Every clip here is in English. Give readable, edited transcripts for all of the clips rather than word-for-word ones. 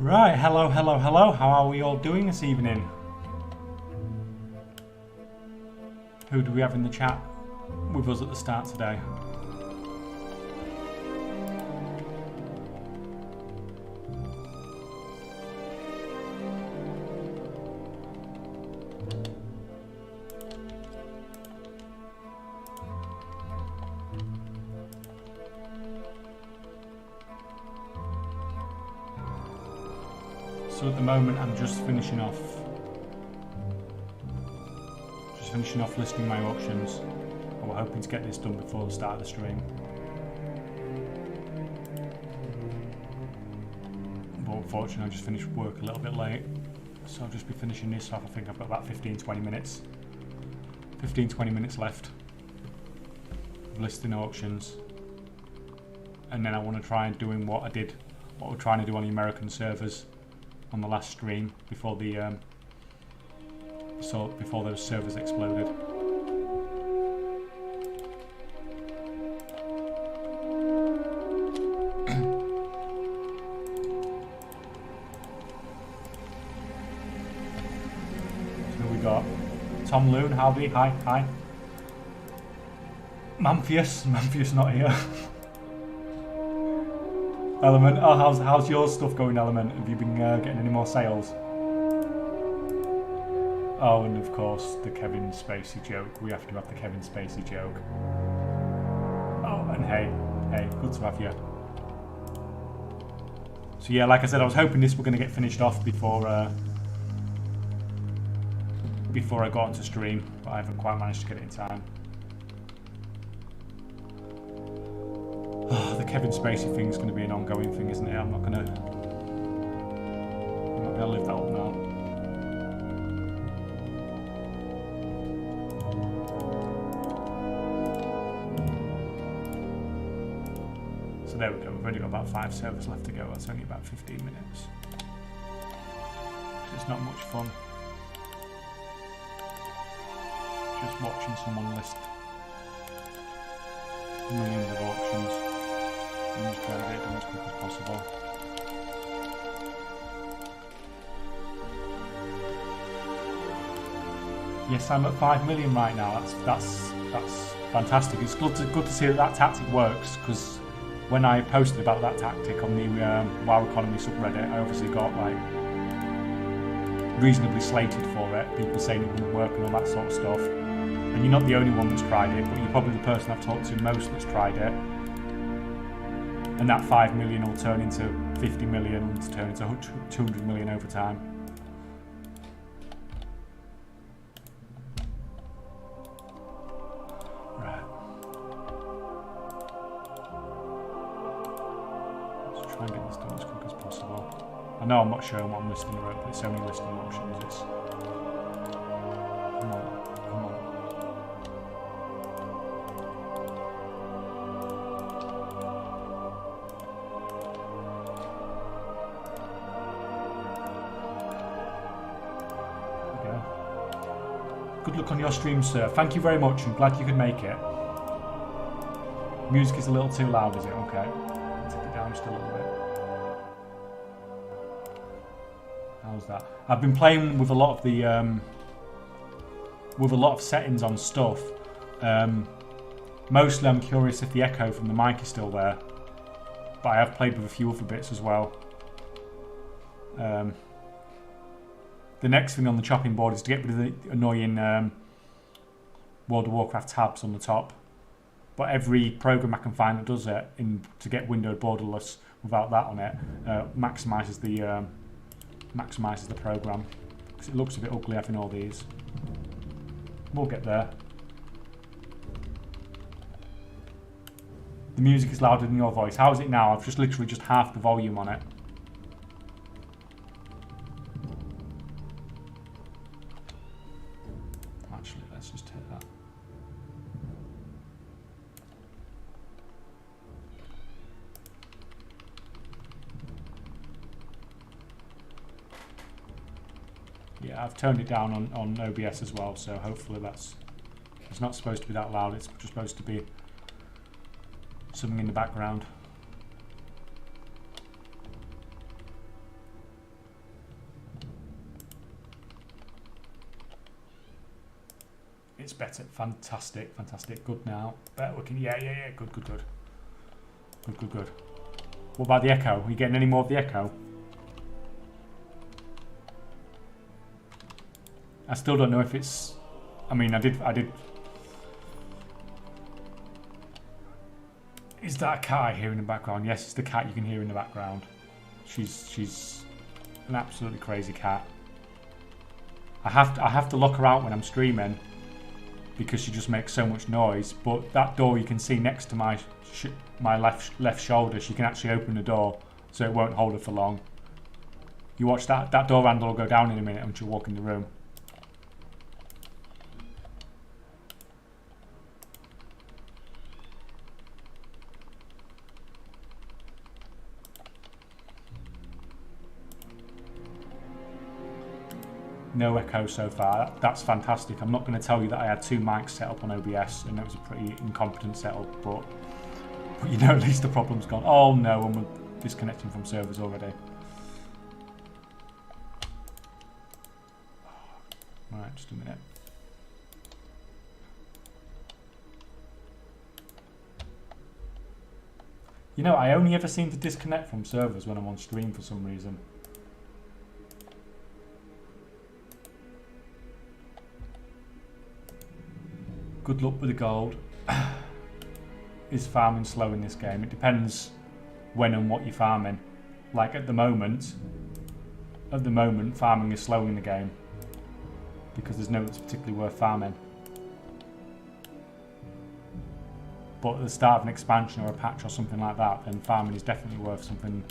Right, hello, hello, hello. How are we all doing this evening? Who do we have in the chat with us at the start today? So at the moment I'm just finishing off listing my auctions. We're hoping to get this done before the start of the stream. But unfortunately I just finished work a little bit late. So I'll just be finishing this off. I think I've got about 15-20 minutes. 15-20 minutes left of listing auctions. And then I want to try and doing what we're trying to do on the American servers on the last stream before the before those servers exploded. So we got Tom Loon, howdy, hi. Mamphius not here. Element, oh, how's your stuff going, Element? Have you been getting any more sales? Oh, and of course, the Kevin Spacey joke. We have to have the Kevin Spacey joke. Oh, and hey, good to have you. So yeah, like I said, I was hoping this were going to get finished off before I got onto stream, but I haven't quite managed to get it in time. Oh, the Kevin Spacey thing is going to be an ongoing thing, isn't it? I'm not going to live that up now. So there we go. We've only got about 5 servers left to go. That's only about 15 minutes. So it's not much fun. Just watching someone list millions of auctions. I'm just trying to get it done as quick as possible. Yes, I'm at 5 million right now. That's fantastic. It's good to see that tactic works, because when I posted about that tactic on the WoW Economy subreddit, I obviously got like reasonably slated for it. People saying it wouldn't work and all that sort of stuff. And you're not the only one that's tried it, but you're probably the person I've talked to most that's tried it. And that 5 million will turn into 50 million, to turn into 200 million over time. Right. Let's try and get this done as quick as possible. I know I'm not showing what I'm listing around, but it's only listing options. It's... Come on. Good luck on your stream, sir. Thank you very much. I'm glad you could make it. Music is a little too loud, is it? Okay. I'll take it down just a little bit. How's that? I've been playing with a lot of the settings on stuff. Mostly I'm curious if the echo from the mic is still there. But I have played with a few other bits as well. The next thing on the chopping board is to get rid of the annoying World of Warcraft tabs on the top. But every program I can find that does it to get windowed borderless without that on it maximises the program, because it looks a bit ugly having all these. We'll get there. The music is louder than your voice. How is it now? I've literally just half the volume on it. Let's just take that. Yeah, I've turned it down on OBS as well, so hopefully it's not supposed to be that loud, it's just supposed to be something in the background. better. Fantastic, fantastic. Good now. Better looking. Yeah. Good. Good. What about the echo? Are you getting any more of the echo? I still don't know if it's... I mean, I did... Is that a cat I hear in the background? Yes, it's the cat you can hear in the background. She's an absolutely crazy cat. I have to lock her out when I'm streaming because she just makes so much noise. But that door you can see next to my left shoulder, she can actually open the door, so it won't hold her for long. You watch that. That door handle will go down in a minute when she'll walk in the room. No echo so far. That's fantastic. I'm not going to tell you that I had 2 mics set up on OBS and it was a pretty incompetent setup, but you know, at least the problem's gone. Oh no, and we're disconnecting from servers already. Right, just a minute. You know, I only ever seem to disconnect from servers when I'm on stream for some reason. Good luck with the gold. Is farming slow in this game? It depends when and what you're farming. Like at the moment, farming is slow in the game because there's no that's particularly worth farming. But at the start of an expansion or a patch or something like that, then farming is definitely worth something.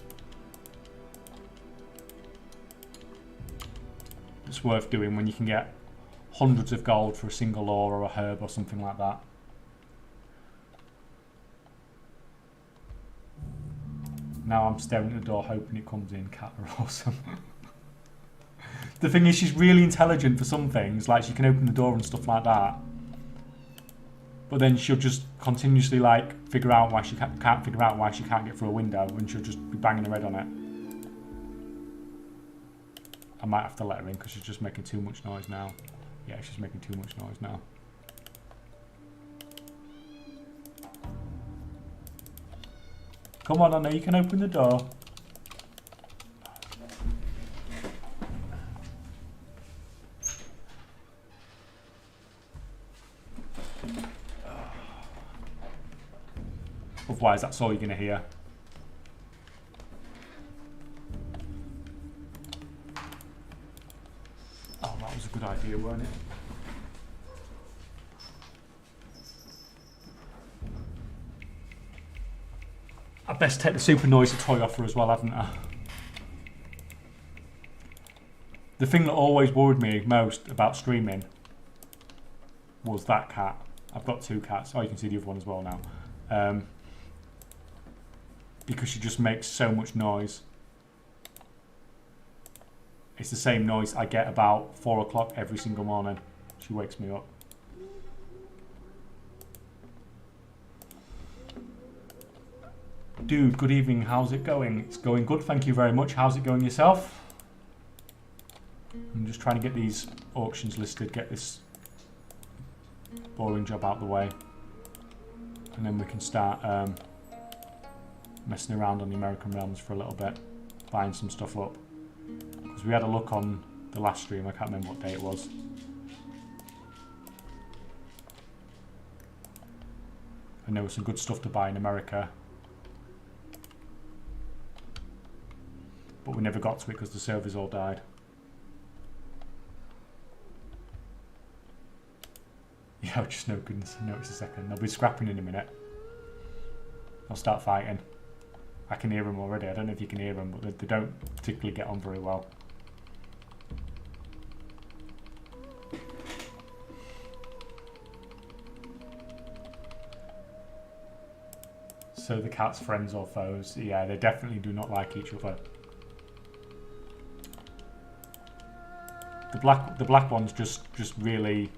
It's worth doing when you can get hundreds of gold for a single ore or a herb or something like that. Now I'm staring at the door hoping it comes in. Cat are awesome. The thing is, she's really intelligent for some things, like she can open the door and stuff like that. But then she'll just continuously like figure out why she can't figure out why she can't get through a window, and she'll just be banging her head on it. I might have to let her in because she's just making too much noise now. Yeah, she's making too much noise now. Come on, Anna, you can open the door. Otherwise, that's all you're going to hear. Oh, that was a good idea, wasn't it? I best take the super noisy toy off her as well, haven't I? The thing that always worried me most about streaming was that cat. I've got 2 cats. Oh, you can see the other one as well now. Because she just makes so much noise. It's the same noise I get about 4 o'clock every single morning. She wakes me up. Dude, good evening. How's it going? It's going good, thank you very much. How's it going yourself? I'm just trying to get these auctions listed, get this boring job out the way. And then we can start messing around on the American realms for a little bit, buying some stuff up. Because we had a look on the last stream, I can't remember what day it was. And there was some good stuff to buy in America. But we never got to it because the servers all died. Yeah, just no goodness. Notice a second. They'll be scrapping in a minute. They'll start fighting. I can hear them already. I don't know if you can hear them, but they don't particularly get on very well. So the cat's friends or foes? Yeah, they definitely do not like each other. The black one's just really.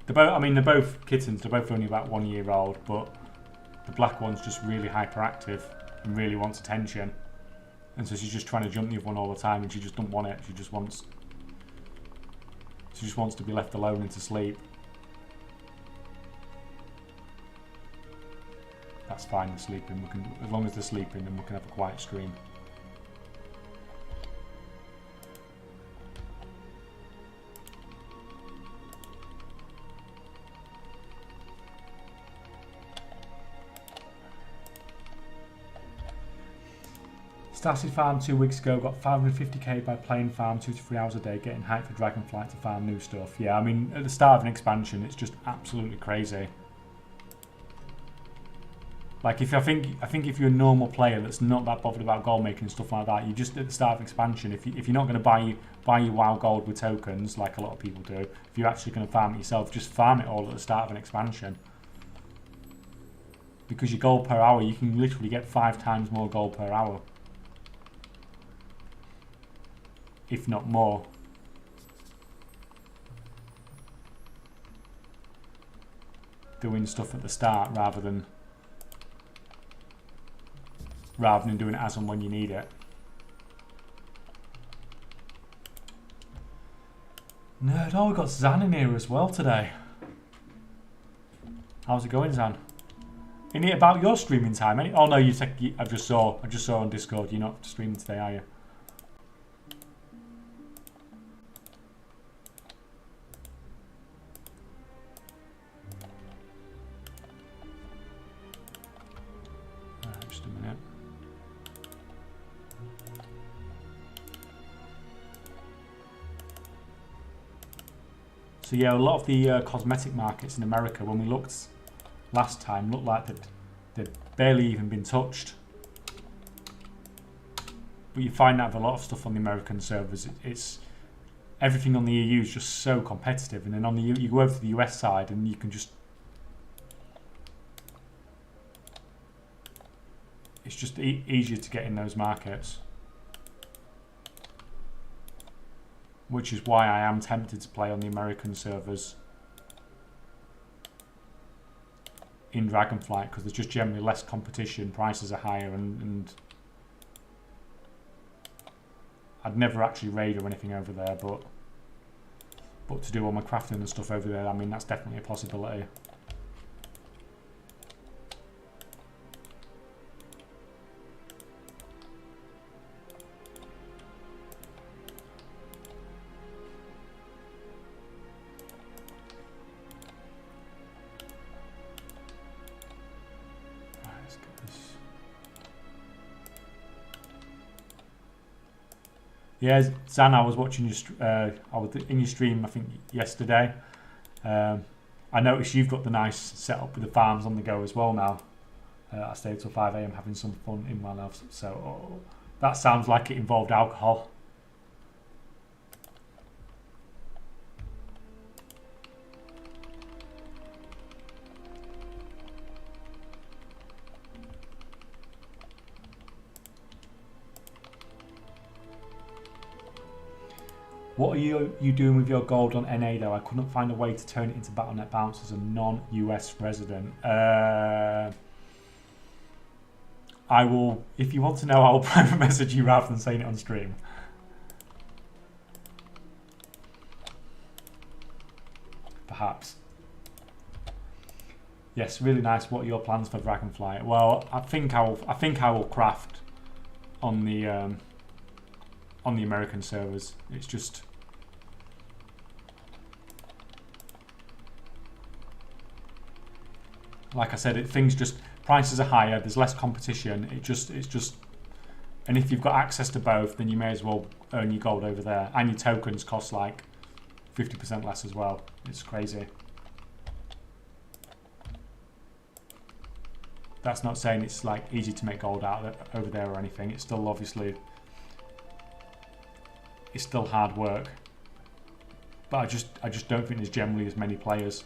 They're both kittens. They're both only about 1 year old, but the black one's just really hyperactive and really wants attention, and so she's just trying to jump the other one all the time, and she just doesn't want it. She just wants to be left alone and to sleep. That's fine, they're sleeping. We can, as long as they're sleeping, then we can have a quiet stream. Started farm 2 weeks ago, got 550k by playing farm 2 to 3 hours a day, getting hyped for Dragonflight to farm new stuff. Yeah, I mean, at the start of an expansion, it's just absolutely crazy. Like, I think if you're a normal player that's not that bothered about gold making and stuff like that, you just at the start of expansion, if you're not going to buy your WoW gold with tokens, like a lot of people do, if you're actually going to farm it yourself, just farm it all at the start of an expansion. Because your gold per hour, you can literally get 5 times more gold per hour. If not more. Doing stuff at the start rather than doing it as and when you need it. Nerd, oh, we got Zan in here as well today. How's it going, Zan? Isn't it about your streaming time? Oh no, I just saw on Discord. You're not streaming today, are you? Just a minute. So yeah, a lot of the cosmetic markets in America, when we looked last time, looked like they'd barely even been touched. But you find out with a lot of stuff on the American servers, it's everything on the EU is just so competitive, and then on the you go over to the US side and you can just, it's just easier to get in those markets. Which is why I am tempted to play on the American servers in Dragonflight, because there's just generally less competition, prices are higher, and I'd never actually raid or anything over there, but to do all my crafting and stuff over there, I mean, that's definitely a possibility. Yeah, Zan, I was watching your, I was in your stream, I think yesterday. I noticed you've got the nice setup with the farms on the go as well now. I stayed till 5 AM having some fun in my life, so that sounds like it involved alcohol. What are you doing with your gold on NA though? I couldn't find a way to turn it into battlenet bounce as a non-US resident. I will, if you want to know, I will private message you rather than saying it on stream. Perhaps. Yes, really nice. What are your plans for Dragonflight? Well, I think I will craft on the American servers. It's just like I said, prices are higher, there's less competition, it's just and if you've got access to both, then you may as well earn your gold over there, and your tokens cost like 50% less as well. It's crazy. That's not saying it's like easy to make gold out over there or anything. It's still obviously, it's still hard work, but I just don't think there's generally as many players.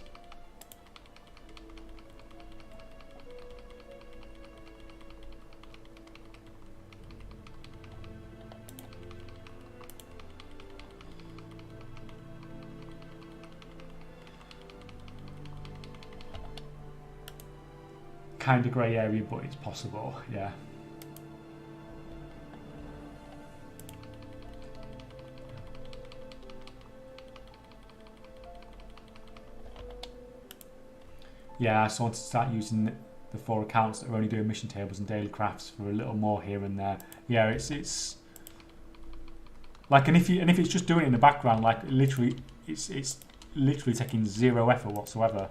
Kind of grey area, but it's possible, yeah. Yeah, I just want to start using the 4 accounts that are only doing mission tables and daily crafts for a little more here and there. Yeah, it's like, and if it's just doing it in the background, like literally, it's literally taking 0 effort whatsoever.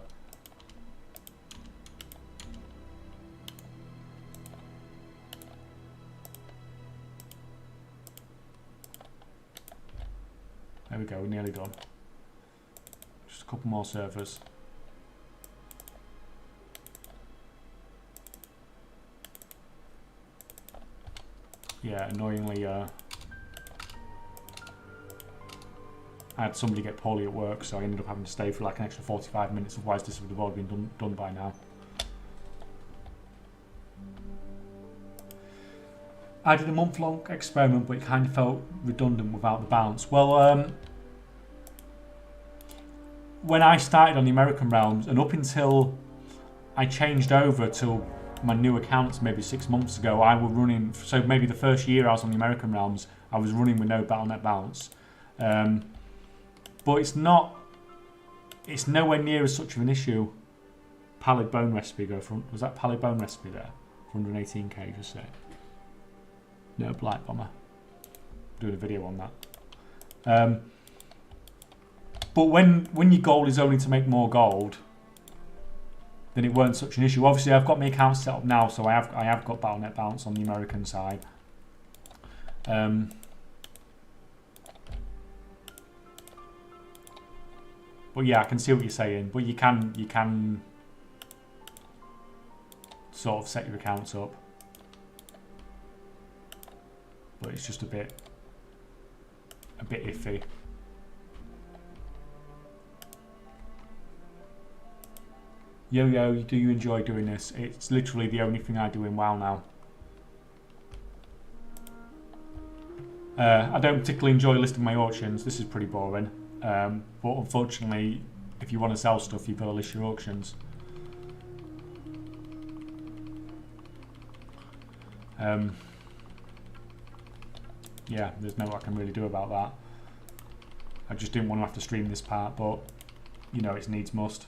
There we go, we're nearly done. Just a couple more servers. Yeah, annoyingly, I had somebody get poorly at work, so I ended up having to stay for like an extra 45 minutes, otherwise this would have already been done by now. I did a month-long experiment, but it kind of felt redundant without the balance. Well, when I started on the American realms, and up until I changed over to my new accounts maybe 6 months ago, I was running, so maybe the first year I was on the American realms, I was running with no battlenet balance. But it's nowhere near as such of an issue. Pallid bone recipe go from, was that pallid bone recipe there? 118k, just say. No, blight bomber. Doing a video on that. But when your goal is only to make more gold, then it weren't such an issue. Obviously, I've got my account set up now, so I have got battlenet balance on the American side. But yeah, I can see what you're saying. But you can sort of set your accounts up. But it's just a bit iffy. Yo, do you enjoy doing this? It's literally the only thing I do in WoW now. I don't particularly enjoy listing my auctions. This is pretty boring. But unfortunately, if you want to sell stuff, you've got to list your auctions. Yeah, there's no what I can really do about that. I just didn't want to have to stream this part, but you know, it's needs must.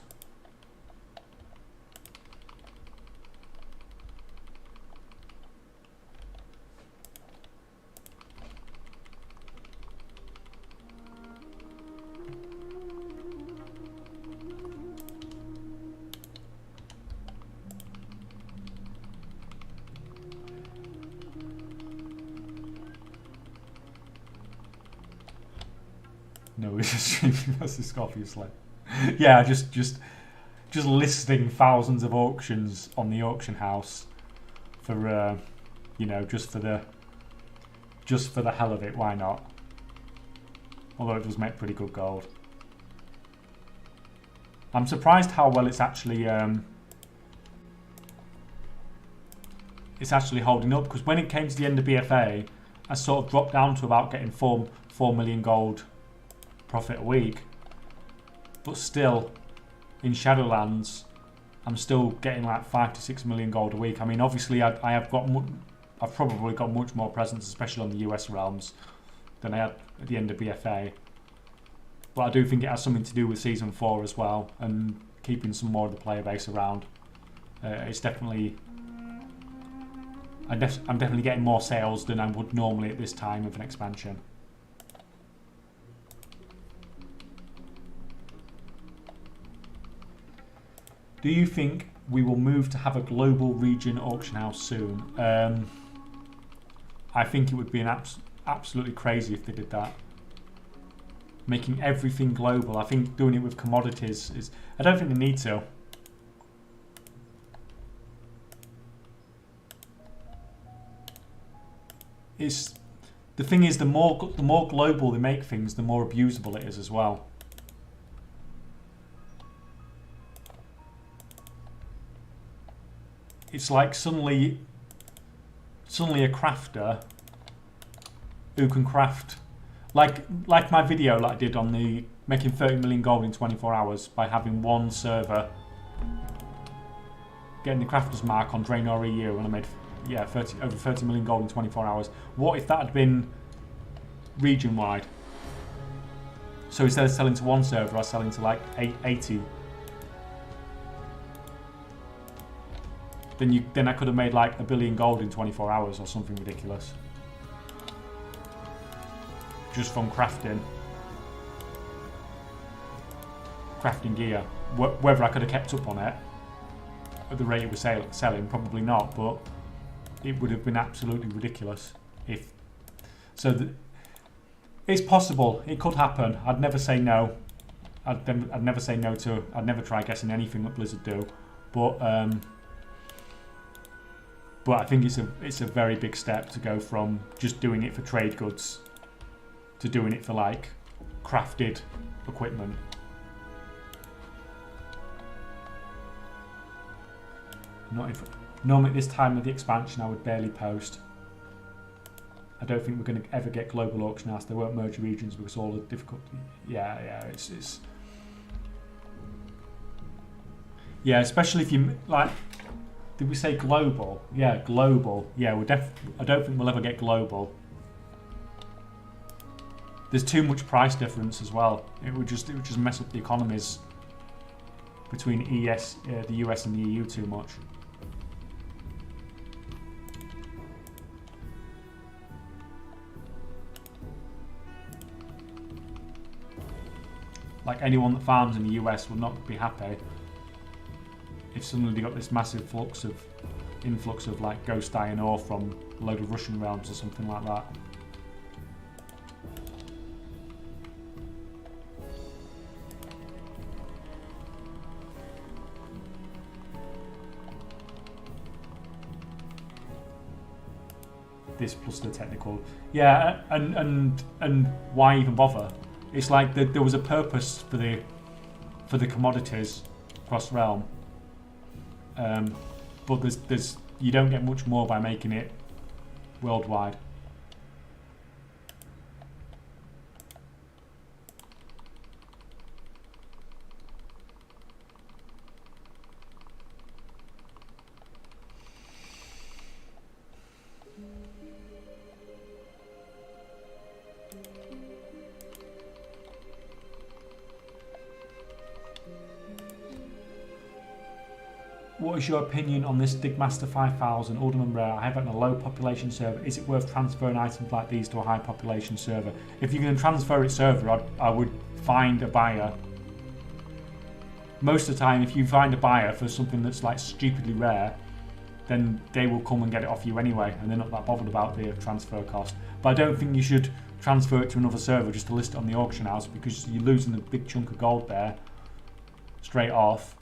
No, we're just streaming this, obviously. Yeah, just listing thousands of auctions on the auction house for you know, just for the hell of it. Why not? Although it does make pretty good gold. I'm surprised how well it's actually holding up, because when it came to the end of BFA, I sort of dropped down to about getting 4 million gold profit a week, but still in Shadowlands I'm still getting like 5 to 6 million gold a week. I mean, obviously I've probably got much more presence, especially on the US realms, than I had at the end of BFA, but I do think it has something to do with season 4 as well, and keeping some more of the player base around. It's definitely, I'm definitely getting more sales than I would normally at this time of an expansion. Do you think we will move to have a global region auction house soon? I think it would be absolutely crazy if they did that. Making everything global. I think doing it with commodities is... I don't think they need to. The thing is, the more global they make things, the more abusable it is as well. It's like suddenly a crafter who can craft, like my video that I did on the making 30 million gold in 24 hours by having one server getting the crafter's mark on Draenor EU, and I made over 30 million gold in 24 hours. What if that had been region wide? So instead of selling to one server, I was selling to like 80. then I could have made like 1 billion gold in 24 hours or something ridiculous. Just from crafting gear. Whether I could have kept up on it at the rate it was selling, probably not, but it would have been absolutely ridiculous if. So it's possible. It could happen. I'd never say no. I'd never say no to. I'd never try guessing anything that Blizzard do, but I think it's a very big step to go from just doing it for trade goods to doing it for like crafted equipment. Normally at this time of the expansion I would barely post. I don't think we're going to ever get global auction house. They won't merge regions because all the difficulty. Yeah, it's. Yeah, especially if you like. Did we say global? Yeah, global. Yeah, I don't think we'll ever get global. There's too much price difference as well. It would just mess up the economies between the US and the EU too much. Like anyone that farms in the US will not be happy if suddenly they got this massive influx of like ghost iron ore from a load of Russian realms or something like that. This plus the technical, yeah, and why even bother? It's like there was a purpose for the commodities cross realm, but there's you don't get much more by making it worldwide. What is your opinion on this Digmaster 5000 Alderman Rare? I have it on a low population server. Is it worth transferring items like these to a high population server? If you're going to transfer it server, I would find a buyer. Most of the time, if you find a buyer for something that's like stupidly rare, then they will come and get it off you anyway, and they're not that bothered about the transfer cost. But I don't think you should transfer it to another server just to list it on the auction house, because you're losing a big chunk of gold there straight off,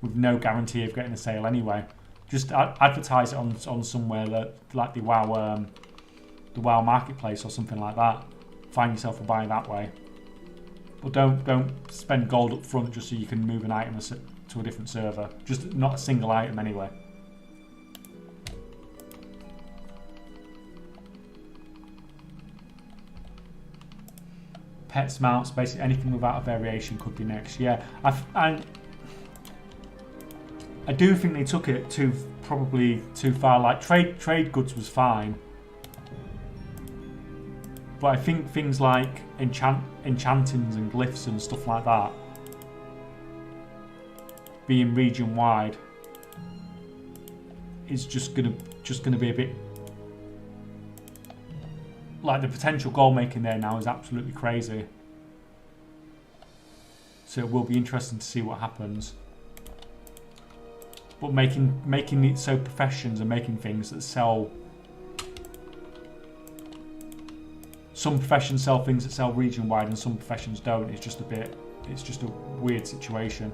with no guarantee of getting a sale anyway. Just advertise it on somewhere like the WoW marketplace or something like that. Find yourself a buyer that way. But don't spend gold up front just so you can move an item to a different server. Just not a single item anyway. Pets, mounts, basically anything without a variation could be next. Yeah, I do think they took it probably too far. Like trade goods was fine, but I think things like enchantings and glyphs and stuff like that being region wide is just gonna be a bit like the potential goal making there now is absolutely crazy. So it will be interesting to see what happens. But making it so professions and making things that sell. Some professions sell things that sell region wide and some professions don't. It's just a weird situation.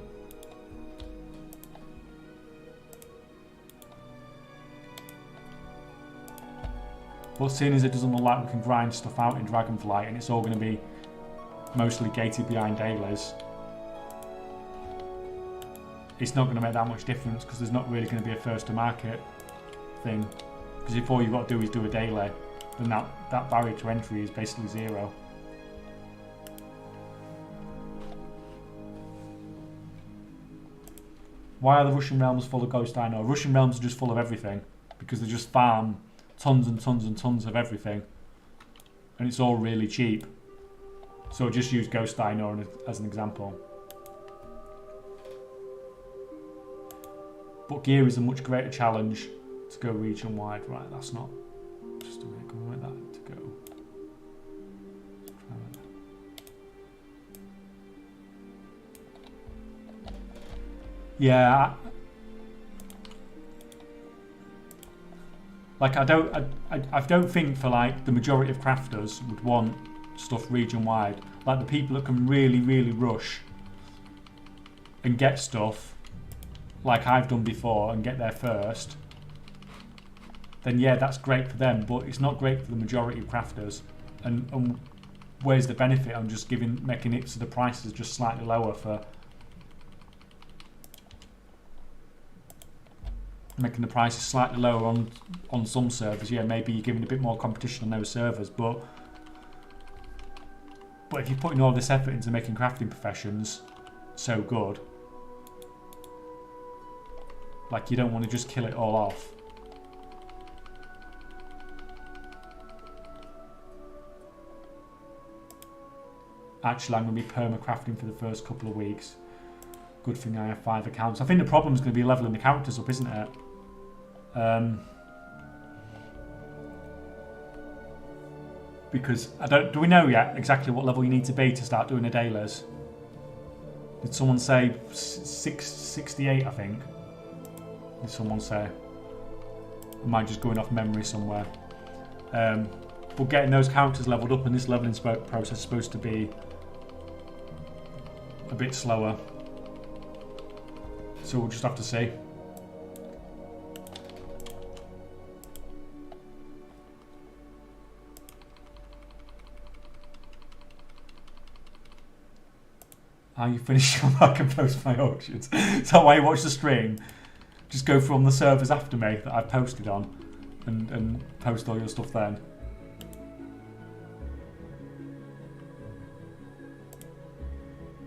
But seeing as it doesn't look like we can grind stuff out in Dragonflight and it's all going to be mostly gated behind dailies, it's not going to make that much difference because there's not really going to be a first to market thing. Because if all you've got to do is do a daily, then that barrier to entry is basically zero. Why are the Russian realms full of ghost iron ore? Russian realms are just full of everything because they just farm tons and tons and tons of everything, and it's all really cheap. So just use ghost iron ore as an example. But gear is a much greater challenge to go region-wide. Right, that's not... Just a minute, can we want that to go? Yeah, like I don't think for like the majority of crafters would want stuff region wide. Like the people that can really rush and get stuff, like I've done before, and get there first, then yeah, that's great for them. But it's not great for the majority of crafters. And where's the benefit on just making it so the price is just slightly lower for? Making the prices slightly lower on some servers, yeah, maybe you're giving a bit more competition on those servers, but if you're putting all this effort into making crafting professions so good, like you don't want to just kill it all off. Actually, I'm going to be perma-crafting for the first couple of weeks. Good thing I have 5 accounts. I think the problem is going to be leveling the characters up, isn't it? Because do we know yet exactly what level you need to be to start doing a dailies? Did someone say 68, I think? Did someone say? Am I just going off memory somewhere? But getting those characters leveled up and this leveling process is supposed to be a bit slower. So we'll just have to see. How you finish your work and post my auctions. Is that why you watch the stream? Just go from the servers after me that I've posted on and post all your stuff then.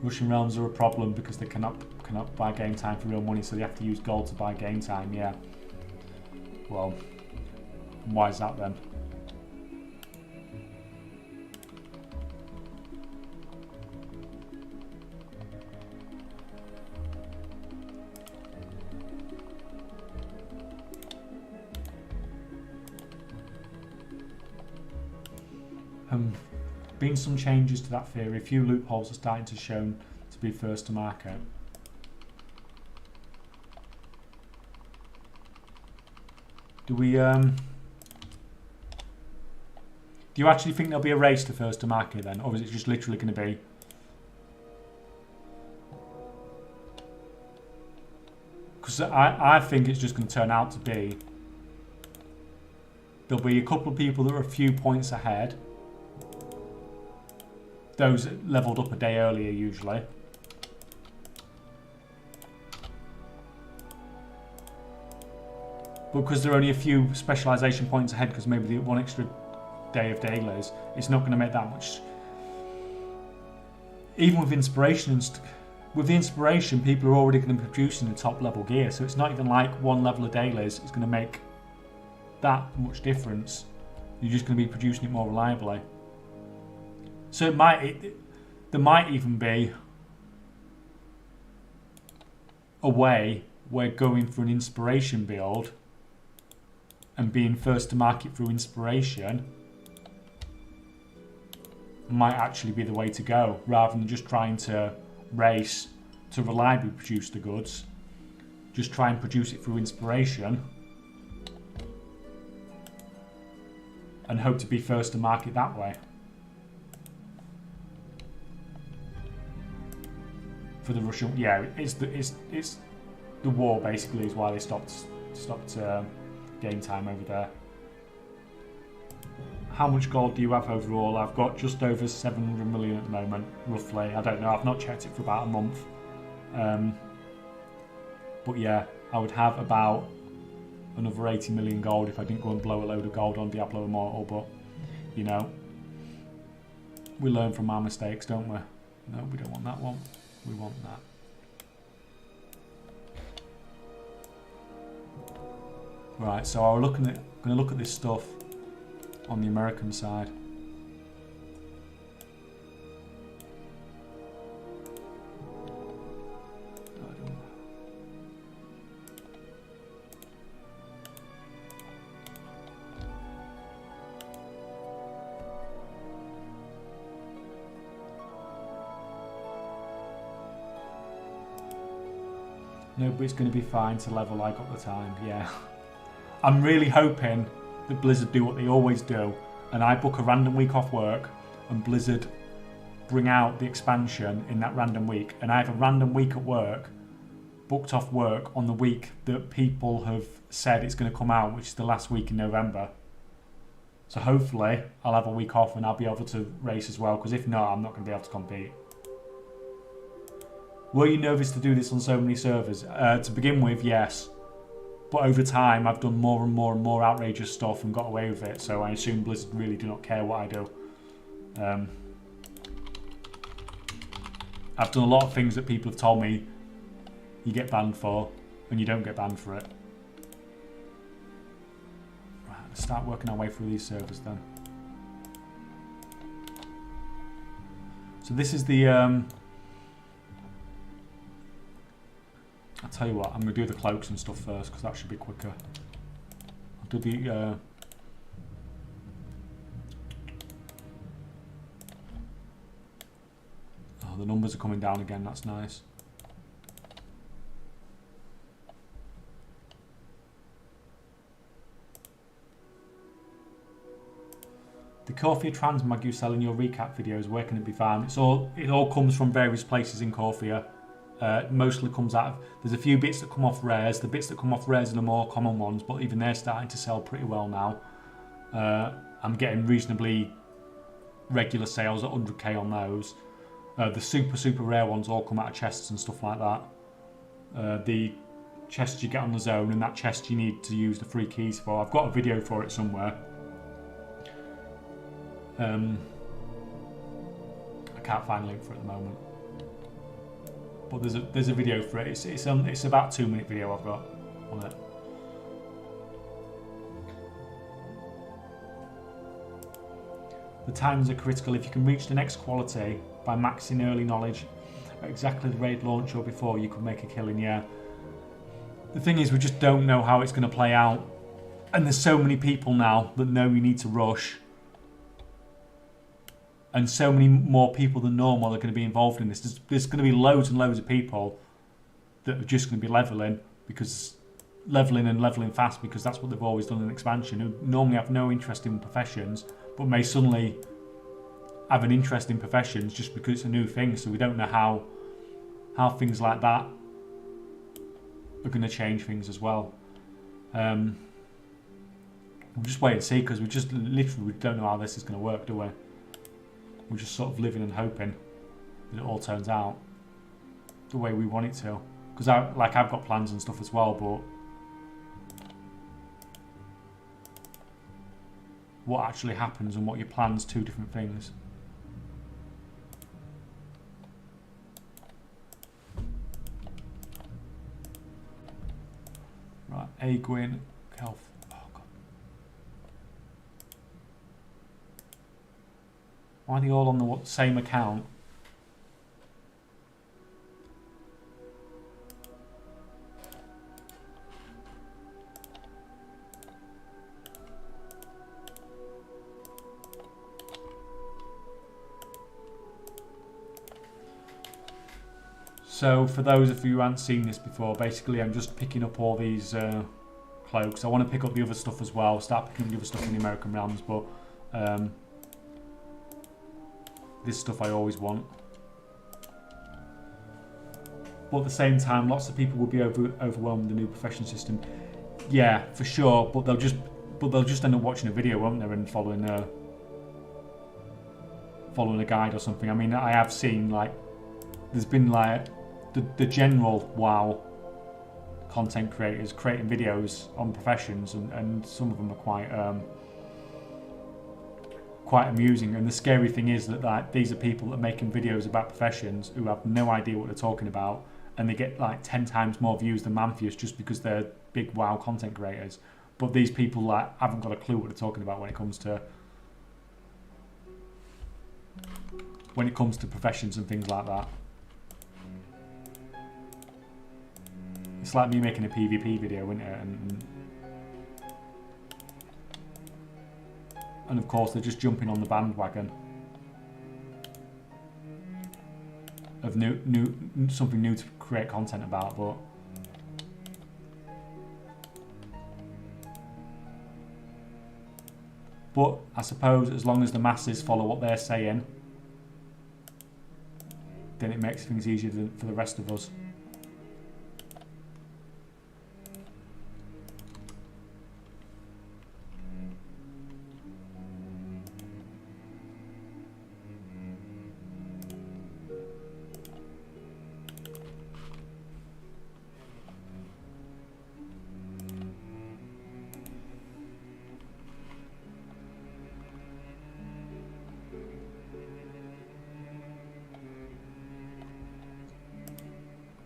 Russian realms are a problem because they cannot buy game time for real money, so they have to use gold to buy game time, yeah. Well, why is that then? Been some changes to that theory. A few loopholes are starting to shown to be first to market. Do we do you actually think there'll be a race to first to market then, or is it just literally going to be because I think it's just going to turn out to be there'll be a couple of people that are a few points ahead. Those leveled up a day earlier usually. But because there are only a few specialisation points ahead, because maybe the one extra day of dailies, it's not going to make that much. Even with inspiration, with the inspiration, people are already going to be producing the top level gear, so it's not even like one level of dailies is going to make that much difference. You're just going to be producing it more reliably. So there might even be a way where going for an inspiration build and being first to market through inspiration might actually be the way to go, rather than just trying to race to reliably produce the goods. Just try and produce it through inspiration and hope to be first to market that way. For the Russian, yeah, it's the war basically is why they stopped game time over there. How much gold do you have overall? I've got just over 700 million at the moment, roughly. I don't know, I've not checked it for about a month. But yeah, I would have about another 80 million gold if I didn't go and blow a load of gold on Diablo Immortal, but you know, we learn from our mistakes, don't we? No, we don't want that one. We want that. Right, so I'm going to look at this stuff on the American side. No, but it's going to be fine to level. I got the time, yeah. I'm really hoping that Blizzard do what they always do, and I book a random week off work, and Blizzard bring out the expansion in that random week, and I have a random week at work, booked off work on the week that people have said it's going to come out, which is the last week in November. So hopefully I'll have a week off and I'll be able to race as well, because if not, I'm not going to be able to compete. Were you nervous to do this on so many servers? To begin with, yes. But over time, I've done more and more and more outrageous stuff and got away with it, so I assume Blizzard really do not care what I do. I've done a lot of things that people have told me you get banned for, and you don't get banned for it. Right, let's start working our way through these servers then. So this is the... I'll tell you what, I'm going to do the cloaks and stuff first, because that should be quicker. I'll do the... Oh, the numbers are coming down again, that's nice. The Corfia Transmog you sell in your recap videos, where can it be found? It all comes from various places in Corfia. Mostly comes out of, there's a few bits that come off rares. The bits that come off rares are the more common ones, but even they're starting to sell pretty well now. I'm getting reasonably regular sales at 100k on those. The super rare ones all come out of chests and stuff like that. The chests you get on the zone, and that chest you need to use the free keys for. I've got a video for it somewhere. I can't find a link for it at the moment. But there's a video for it. It's about a 2-minute video I've got on it. The times are critical. If you can reach the next quality by maxing early knowledge at exactly the raid launch or before, you could make a killing. Yeah. The thing is, we just don't know how it's going to play out, and there's so many people now that know you need to rush. And so many more people than normal are going to be involved in this. There's going to be loads and loads of people that are just going to be leveling and leveling fast, because that's what they've always done in expansion, who normally have no interest in professions, but may suddenly have an interest in professions just because it's a new thing. So we don't know how things like that are going to change things as well. We'll just wait and see, because we don't know how this is going to work, do we? We're just sort of living and hoping that it all turns out the way we want it to. Because I've got plans and stuff as well, but what actually happens and what you plan is two different things. Right, Agwin, health. Why are they all on the same account? So for those of you who haven't seen this before, basically I'm just picking up all these cloaks. I want to pick up the other stuff as well, start picking up the other stuff in the American realms, but this stuff I always want. But at the same time, lots of people will be overwhelmed with the new profession system. Yeah, for sure. But they'll just end up watching a video, won't they, and following a guide or something. I mean, I have seen there's been the general WoW content creators creating videos on professions, and some of them are quite amusing. And the scary thing is that these are people that are making videos about professions who have no idea what they're talking about, and they get 10 times more views than Manfius just because they're big WoW content creators. But these people haven't got a clue what they're talking about when it comes to professions and things like that. It's like me making a PvP video, isn't it? And of course they're just jumping on the bandwagon of something new to create content about. But But I suppose as long as the masses follow what they're saying, then it makes things easier for the rest of us.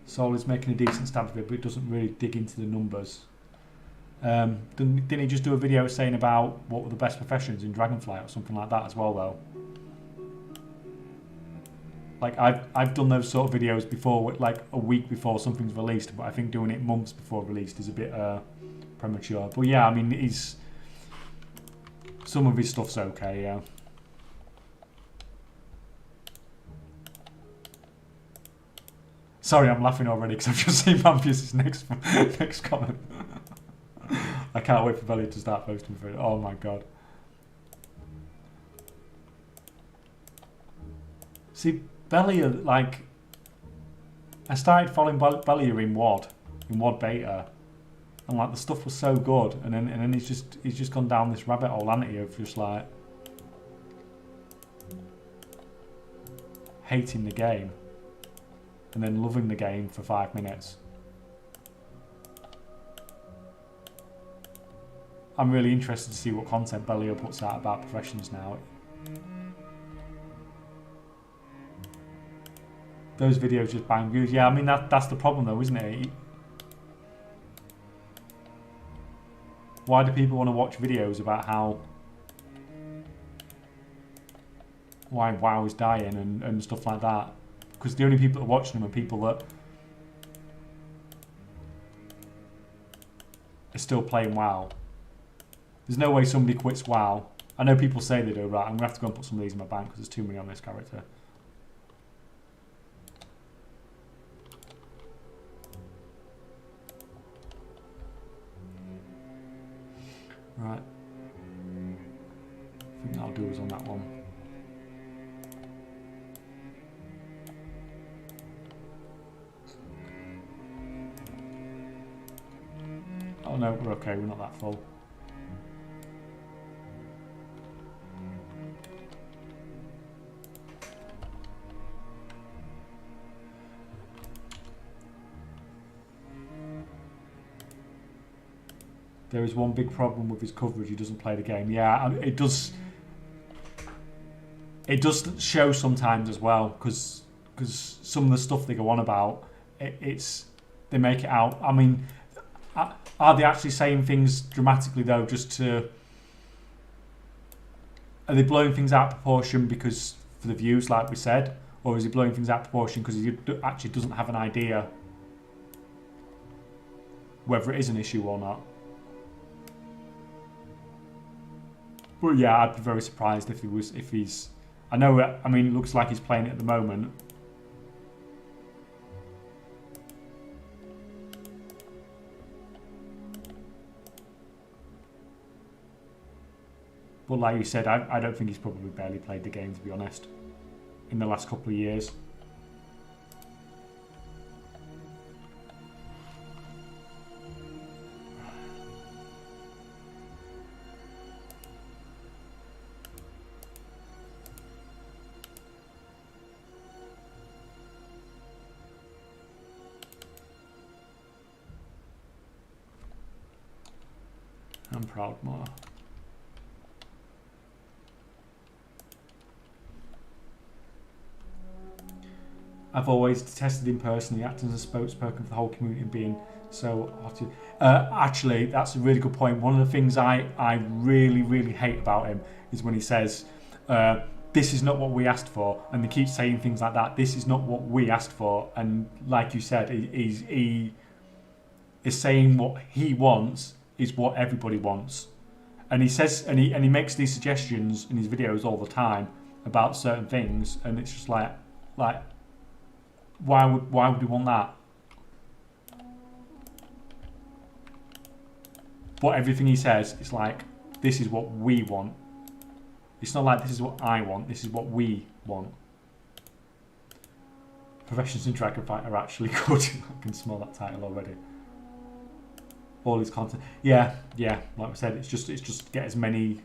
Sol is making a decent stab of it, but it doesn't really dig into the numbers. Didn't he just do a video saying about what were the best professions in Dragonflight or something like that as well, though? Like, I've done those sort of videos before, like a week before something's released, but I think doing it months before released is a bit premature. But yeah, I mean, some of his stuff's okay, yeah. Sorry, I'm laughing already because I've just seen Vampius' next comment. I can't wait for Belly to start posting for it. Oh my god. See, Belly, like, I started following Belly in WoD beta, and like the stuff was so good, and then he's just gone down this rabbit hole, hasn't he, of just like hating the game. And then loving the game for 5 minutes. I'm really interested to see what content Bellio puts out about professions now. Those videos just bang views. Yeah, I mean that's the problem though, isn't it? Why do people want to watch videos about why WoW is dying and stuff like that? Because the only people that are watching them are people that are still playing WoW. There's no way somebody quits WoW. I know people say they do, right? I'm going to have to go and put some of these in my bank because there's too many on this character. Right. I think that'll do us on that one. Oh no, we're okay, we're not that full. There is one big problem with his coverage, he doesn't play the game. Yeah, it does show sometimes as well, because some of the stuff they go on about, they make it out. I mean, are they actually saying things dramatically though, are they blowing things out of proportion because for the views, like we said, or is he blowing things out of proportion because he actually doesn't have an idea whether it is an issue or not? But yeah, I'd be very surprised if he's. I mean, it looks like he's playing it at the moment. But like you said, I don't think he's probably barely played the game, to be honest, in the last couple of years. I'm proud more. I've always detested him personally, acting as a spokesperson for the whole community and being so hot. Actually, that's a really good point. One of the things I really, really hate about him is when he says, this is not what we asked for, and they keep saying things like that. This is not what we asked for, and like you said, he is saying what he wants is what everybody wants, and he says, and he makes these suggestions in his videos all the time about certain things, and it's just like. Why would we want that? But everything he says is like, this is what we want, It's not like this is what I want, this is what we want. Professions in Dragon Fight are actually good. I can smell that title already. All his content. Yeah, like I said, it's just get as many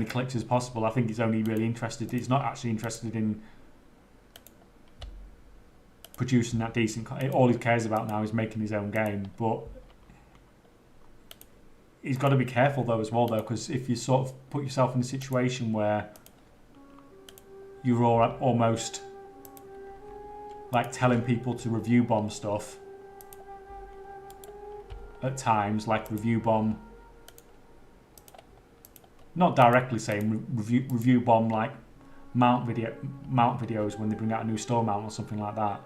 clicks as possible. I think he's only really interested, he's not actually interested in producing that decent content. All he cares about now is making his own game, but he's got to be careful though as well though, because if you sort of put yourself in a situation where you're almost like telling people to review bomb stuff at times, like review bomb, not directly saying review bomb like mount videos when they bring out a new store mount or something like that,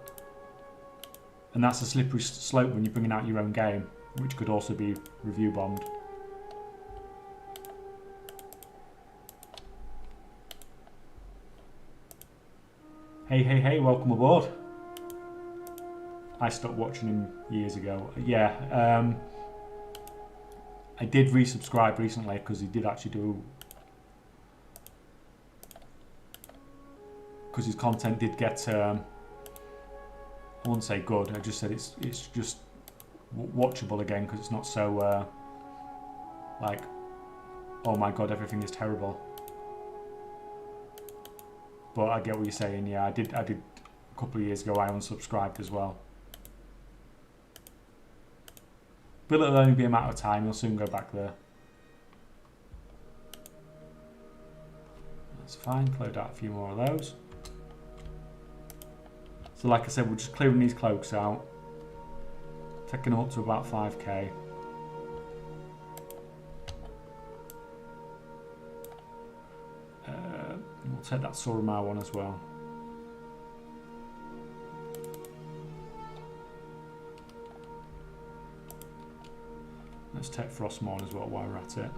and that's a slippery slope when you're bringing out your own game, which could also be review bombed. Hey, welcome aboard. I stopped watching him years ago. Yeah, I did resubscribe recently because he did actually do... Because his content did get... I wouldn't say good, I just said it's just watchable again because it's not so... like, oh my god, everything is terrible. But I get what you're saying. Yeah, I did a couple of years ago. I unsubscribed as well. But it'll only be a matter of time. You'll soon go back there. That's fine. Cleared out a few more of those. So like I said, we're just clearing these cloaks out, taking them up to about 5k. We'll take that Suramar one as well. Let's take Frostmourne as well while we're at it.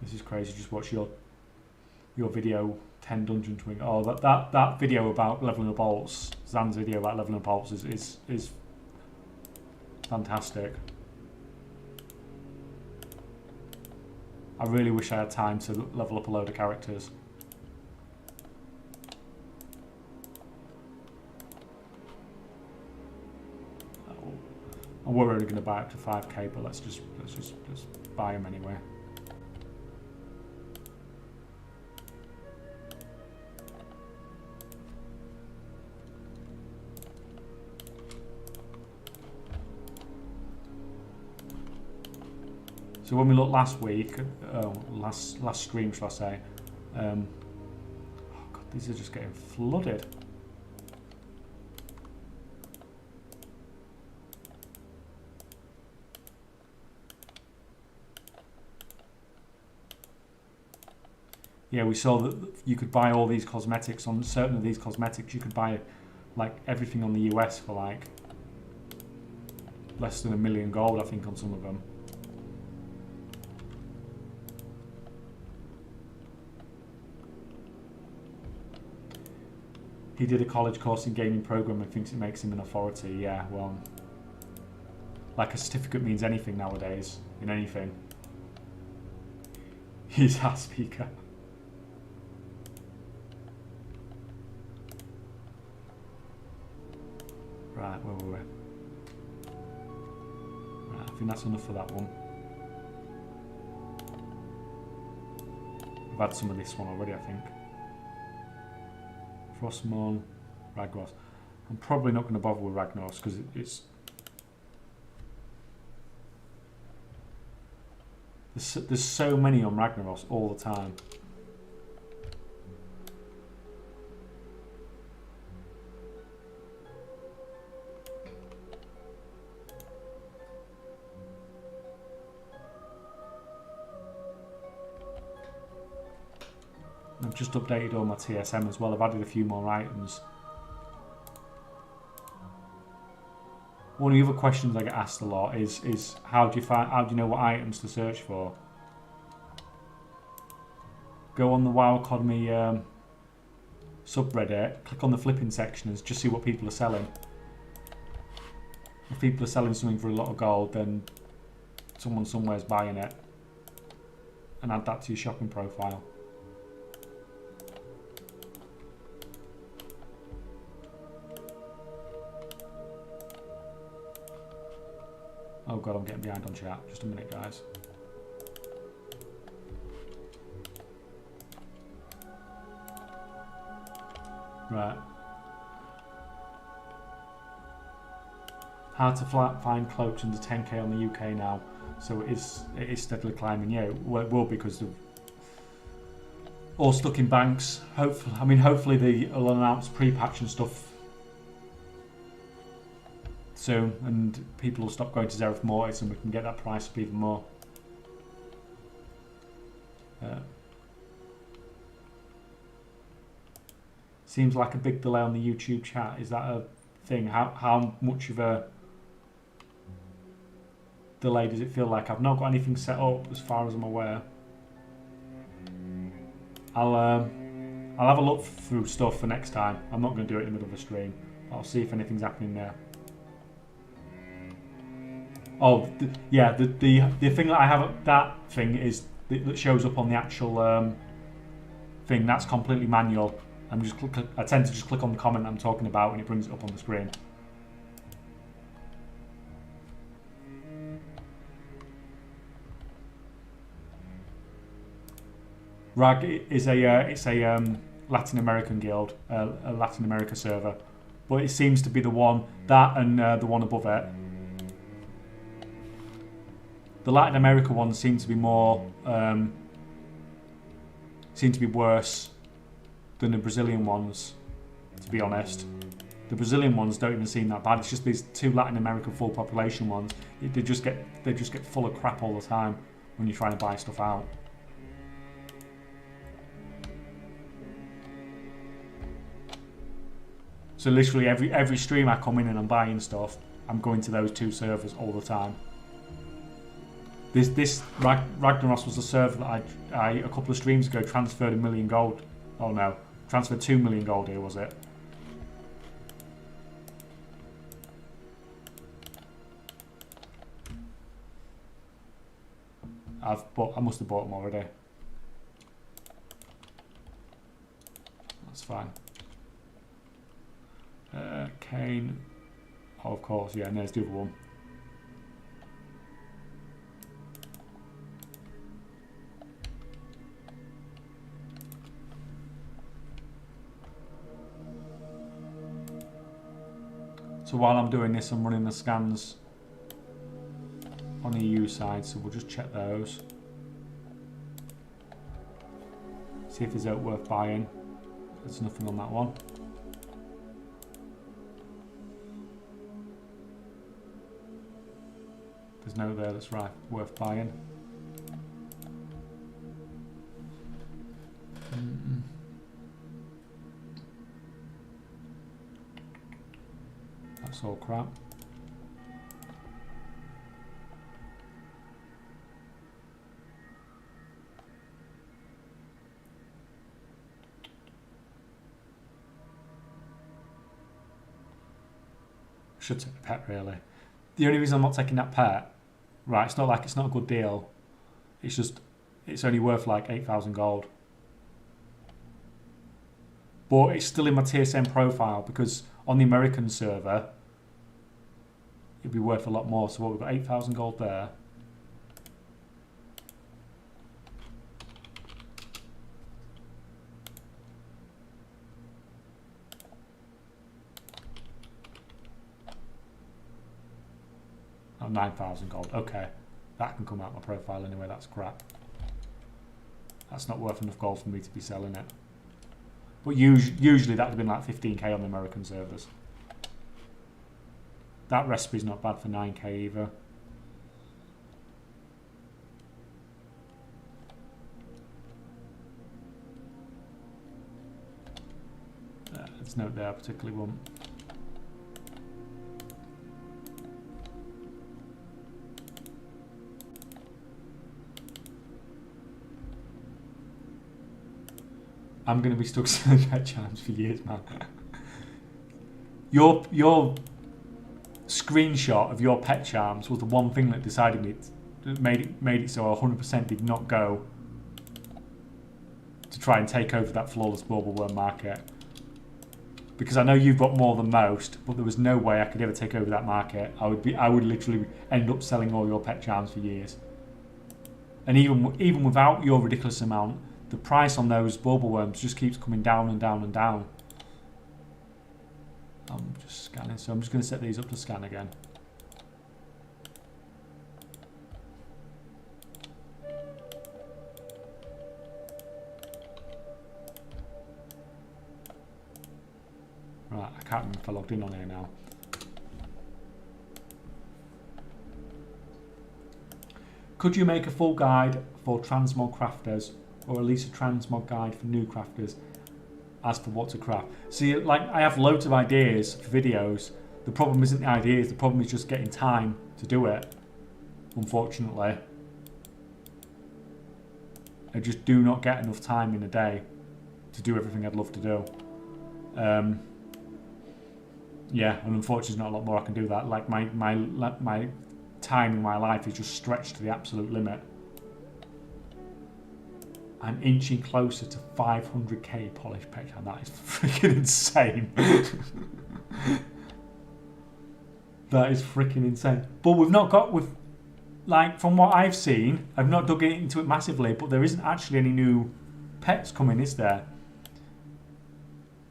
This is crazy. Just watch your video. 10 dungeon twin. Oh, that video about leveling up alts, Zan's video about leveling up alts is fantastic. I really wish I had time to level up a load of characters. And we're only going to buy up to 5k, but let's just buy them anyway. So when we looked last week, last stream, shall I say? Oh god, these are just getting flooded. Yeah, we saw that you could buy all these cosmetics. On certain of these cosmetics, you could buy like everything on the US for like less than $1 million gold, I think, on some of them. He did a college course in gaming programming and thinks it makes him an authority. Yeah, well, like a certificate means anything nowadays, in anything. He's our speaker. Right, where were we? Right, I think that's enough for that one. I've had some of this one already, I think. Frostmourne, Ragnos. I'm probably not going to bother with Ragnos because there's so many on Ragnaros all the time. I've just updated all my TSM as well. I've added a few more items. One of the other questions I get asked a lot is how do you know what items to search for? go on the WoW Economy subreddit, click on the flipping section and just see what people are selling. If people are selling something for a lot of gold, then someone somewhere's buying it, and add that to your shopping profile. Oh god, I'm getting behind on chat. Just a minute, guys. Right. Hard to find cloaks under 10k on the UK now, so it is steadily climbing. Yeah, well, it will, because of all stuck in banks. Hopefully they'll announce pre-patch and stuff soon, and people will stop going to Zereth Mortis, and we can get that price up even more. Seems like a big delay on the YouTube chat. Is that a thing? How much of a delay does it feel like? I've not got anything set up as far as I'm aware. I'll have a look through stuff for next time. I'm not going to do it in the middle of a stream. I'll see if anything's happening there. Oh, yeah, the thing that I have, that thing is that shows up on the actual thing. That's completely manual. I tend to just click on the comment I'm talking about, and it brings it up on the screen. RAG is a Latin American guild, a Latin America server, but it seems to be the one that and the one above it. The Latin America ones seem to be more, seem to be worse than the Brazilian ones, to be honest. The Brazilian ones don't even seem that bad. It's just these two Latin American full population ones. They just get full of crap all the time when you're trying to buy stuff out. So literally every stream I come in and I'm buying stuff, I'm going to those two servers all the time. This Ragnaros was a server that I a couple of streams ago transferred 1 million gold. Oh no, transferred 2 million gold here, was it? I must have bought them already. That's fine. Kane. Oh, of course, yeah, and there's the other one. So while I'm doing this, I'm running the scans on the EU side, so we'll just check those. See if there's out worth buying. There's nothing on that one. There's no there that's right worth buying. That's all crap. Should take the pet, really. The only reason I'm not taking that pet, right, it's not like it's not a good deal. It's just, it's only worth like 8,000 gold. But it's still in my TSM profile, because on the American server, it'd be worth a lot more. So what, we've got 8,000 gold there. Oh, 9,000 gold. Okay, that can come out my profile anyway. That's crap. That's not worth enough gold for me to be selling it. But usually that would have been like 15k on the American servers. That recipe's not bad for 9k either. There's no there, particularly one. I'm going to be stuck selling pet charms for years, man. Your screenshot of your pet charms was the one thing that decided it, made it so I 100% did not go to try and take over that flawless bauble worm market. Because I know you've got more than most, but there was no way I could ever take over that market. I would literally end up selling all your pet charms for years. And even without your ridiculous amount, the price on those bauble worms just keeps coming down and down and down. I'm just scanning, so I'm just going to set these up to scan again. Right, I can't remember if I logged in on here now. Could you make a full guide for Transmog crafters, or at least a Transmog guide for new crafters, as for what to craft? See, like, I have loads of ideas for videos. The problem isn't the ideas, the problem is just getting time to do it, unfortunately. I just do not get enough time in a day to do everything I'd love to do. Yeah, and unfortunately there's not a lot more I can do that. Like, my time in my life is just stretched to the absolute limit. I'm inching closer to 500k polished pet charm. That is freaking insane. That is freaking insane. But we've not got, like, from what I've seen, I've not dug into it massively, but there isn't actually any new pets coming, is there?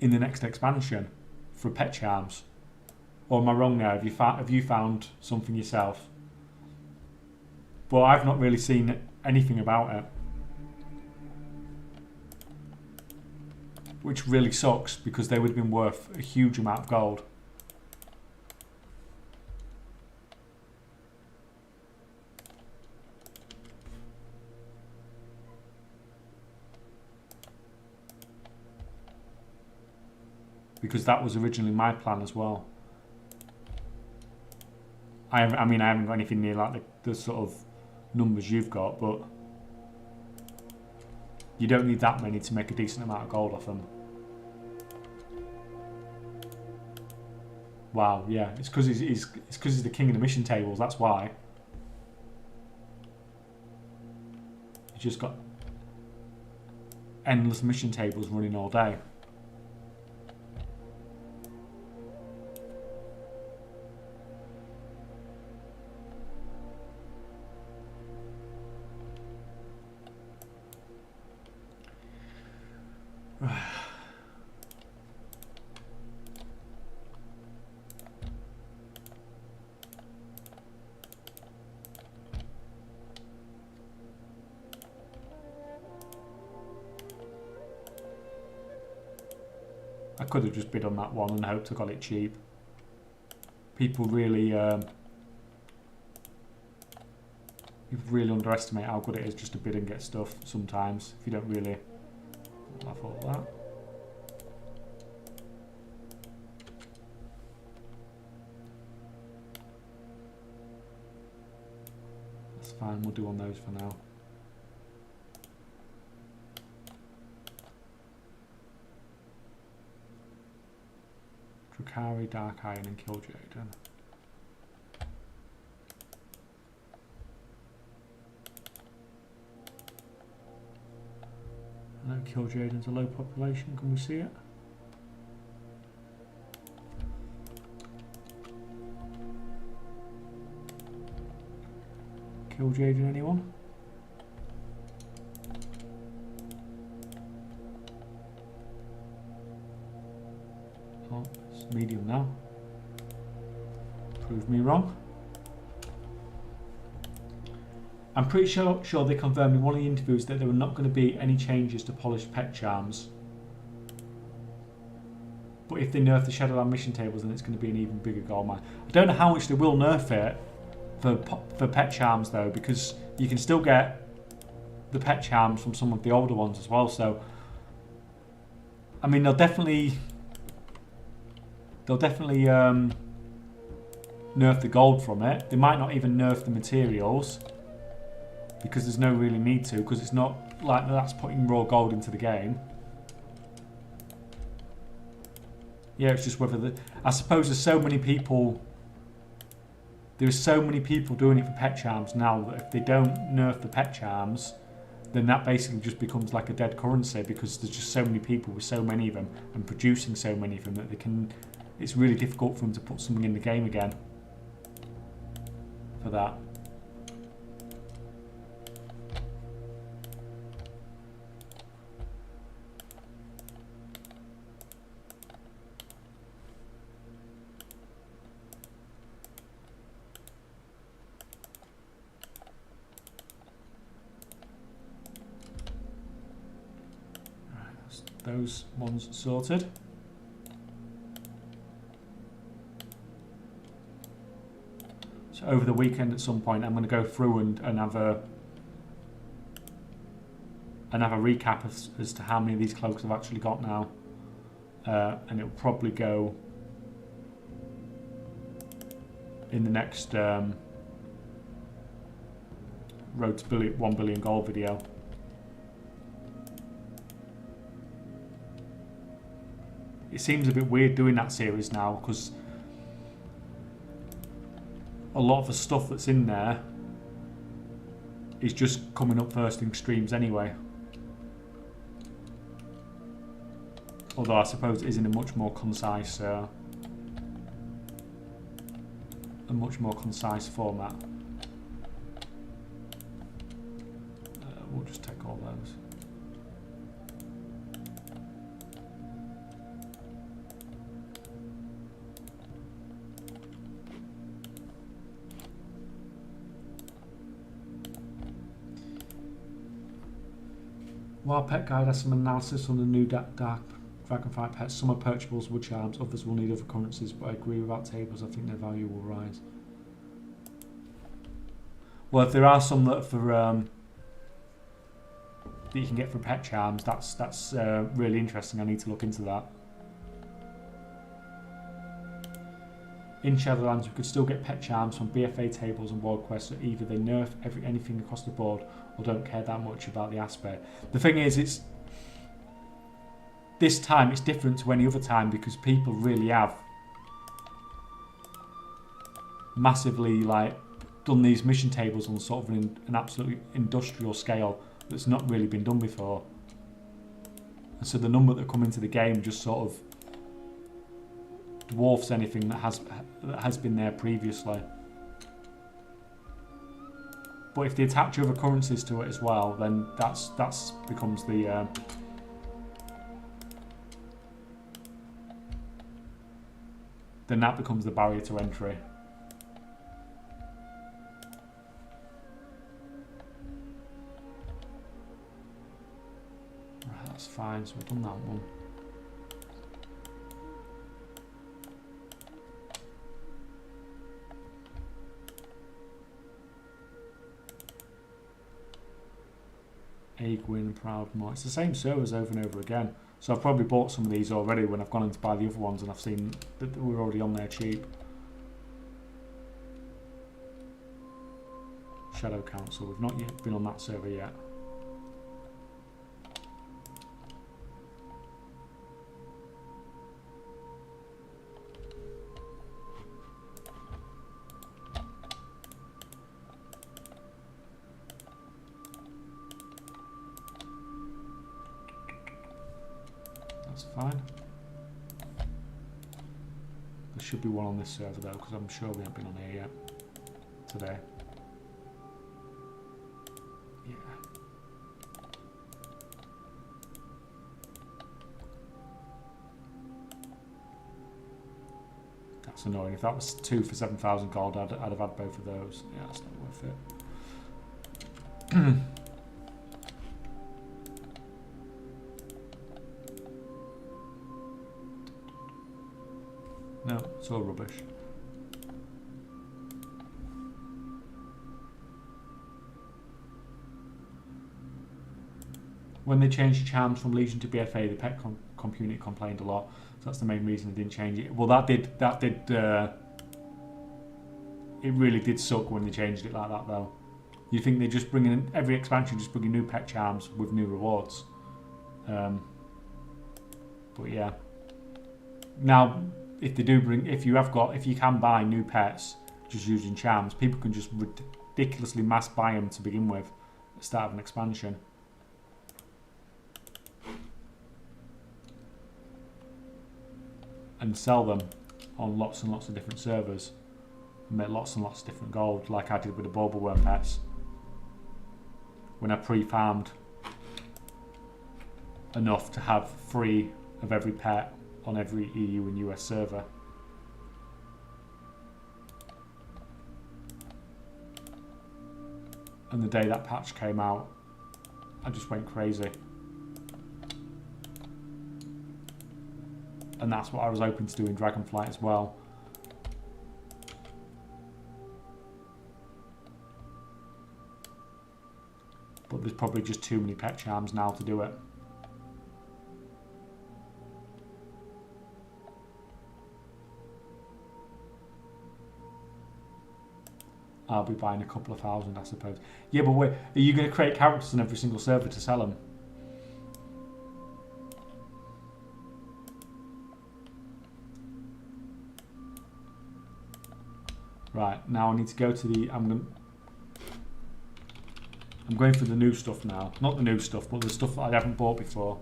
In the next expansion for pet charms. Or am I wrong there? Have you found something yourself? Well, I've not really seen anything about it. Which really sucks, because they would have been worth a huge amount of gold. Because that was originally my plan as well. I mean, I haven't got anything near like the sort of numbers you've got, but you don't need that many to make a decent amount of gold off them. Wow, yeah, it's because he's the king of the mission tables. That's why. He's just got endless mission tables running all day. I could have just bid on that one and hoped I got it cheap. People really, you really underestimate how good it is just to bid and get stuff sometimes, if you don't really have all that. That's fine, we'll do on those for now. Drukari, Dark Iron and Killjaden. I know Killjaden's a low population, can we see it? Killjaden, anyone? Oh, it's medium now. Prove me wrong. I'm pretty sure they confirmed in one of the interviews that there were not going to be any changes to polished pet charms. But if they nerf the Shadowlands mission tables, then it's going to be an even bigger goldmine. I don't know how much they will nerf it for pet charms though, because you can still get the pet charms from some of the older ones as well. So, I mean, they'll definitely nerf the gold from it. They might not even nerf the materials, because there's no really need to, because it's not like that's putting raw gold into the game. Yeah, it's just whether I suppose there's so many people. There's so many people doing it for pet charms now that if they don't nerf the pet charms, then that basically just becomes like a dead currency because there's just so many people with so many of them and producing so many of them that they can. It's really difficult for them to put something in the game again for that. Those ones sorted. So over the weekend at some point I'm going to go through and have a recap as to how many of these cloaks I've actually got now, and it'll probably go in the next Road to 1 billion gold video. It seems a bit weird doing that series now because a lot of the stuff that's in there is just coming up first in streams anyway. Although I suppose it is in a much more concise format. We'll just take all those. While Pet Guide has some analysis on the new Dark Dragonflight pets, some are purchables, wood charms, others will need other currencies, but I agree without tables, I think their value will rise. Well, if there are some that are for that you can get for pet charms, that's really interesting. I need to look into that. In Shadowlands, we could still get pet charms from BFA tables and world quests, so either they nerf anything across the board or don't care that much about the aspect. The thing is, this time it's different to any other time because people really have massively done these mission tables on sort of an absolutely industrial scale that's not really been done before. And so the number that come into the game just sort of dwarfs anything that has been there previously. But if they attach other currencies to it as well, then that's becomes the then that becomes the barrier to entry. Right, that's fine. So we've done that one. Aegwin, Proudmore. It's the same servers over and over again. So I've probably bought some of these already when I've gone in to buy the other ones and I've seen that we're already on there cheap. Shadow Council. We've not yet been on that server yet. Fine. There should be one on this server though, because I'm sure we haven't been on here yet today. Yeah. That's annoying. If that was 2 for 7,000 gold, I'd have had both of those. Yeah, that's not worth it. No, it's all rubbish. When they changed the charms from Legion to BFA, the pet community complained a lot. So that's the main reason they didn't change it. Well, that did. It really did suck when they changed it like that, though. You think they just bring in every expansion, just bringing new pet charms with new rewards. But yeah. now, if they do bring, if you can buy new pets just using charms, people can just ridiculously mass buy them to begin with at the start of an expansion. And sell them on lots and lots of different servers. And make lots and lots of different gold, like I did with the Bulbaworm pets. When I pre-farmed enough to have 3 of every pet on every EU and US server. And the day that patch came out, I just went crazy. And that's what I was hoping to do in Dragonflight as well. But there's probably just too many pet charms now to do it. I'll be buying a couple of thousand, I suppose. Yeah, but wait, are you going to create characters on every single server to sell them? Right, now I need to go to the... I'm going for the new stuff now. Not the new stuff, but the stuff that I haven't bought before.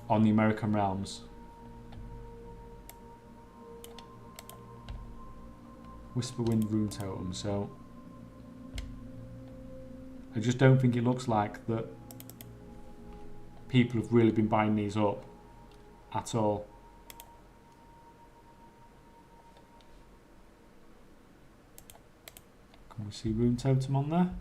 On the American realms. Whisperwind Rune Totem, so... I just don't think it looks like that people have really been buying these up at all. Can we see Rune Totem on there?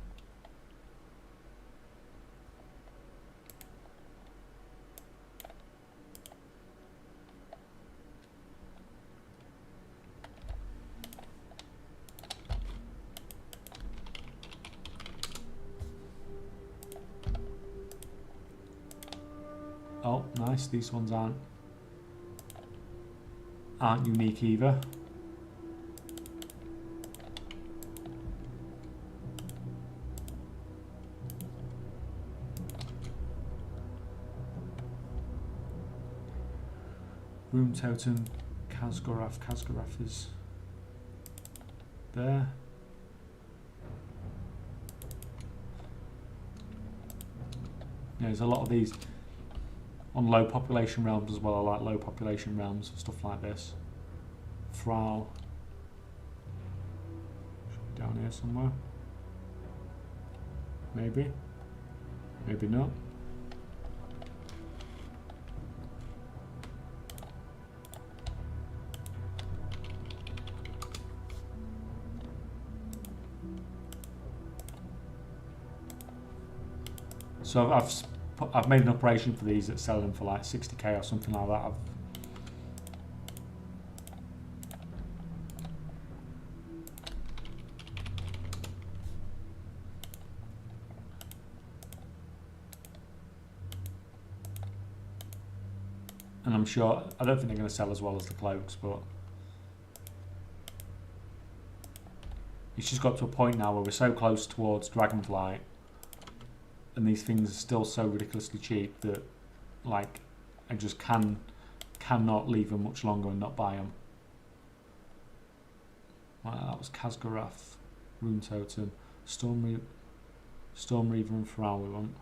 Oh, nice. These ones aren't unique either. Rune Totem, Kazgoraf. Kazgoraf is there. Yeah, there's a lot of these on low population realms as well. I like low population realms for stuff like this. Thrall. Should be down here somewhere. Maybe. Maybe not. So I've made an operation for these that sell them for like 60k or something like that. And I'm sure, I don't think they're going to sell as well as the cloaks, but it's just got to a point now where we're so close towards Dragonflight and these things are still so ridiculously cheap that, like, I just cannot leave them much longer and not buy them. Right, that was Kazgoraf, Rune Totem, Storm Reaver and Thrall we want.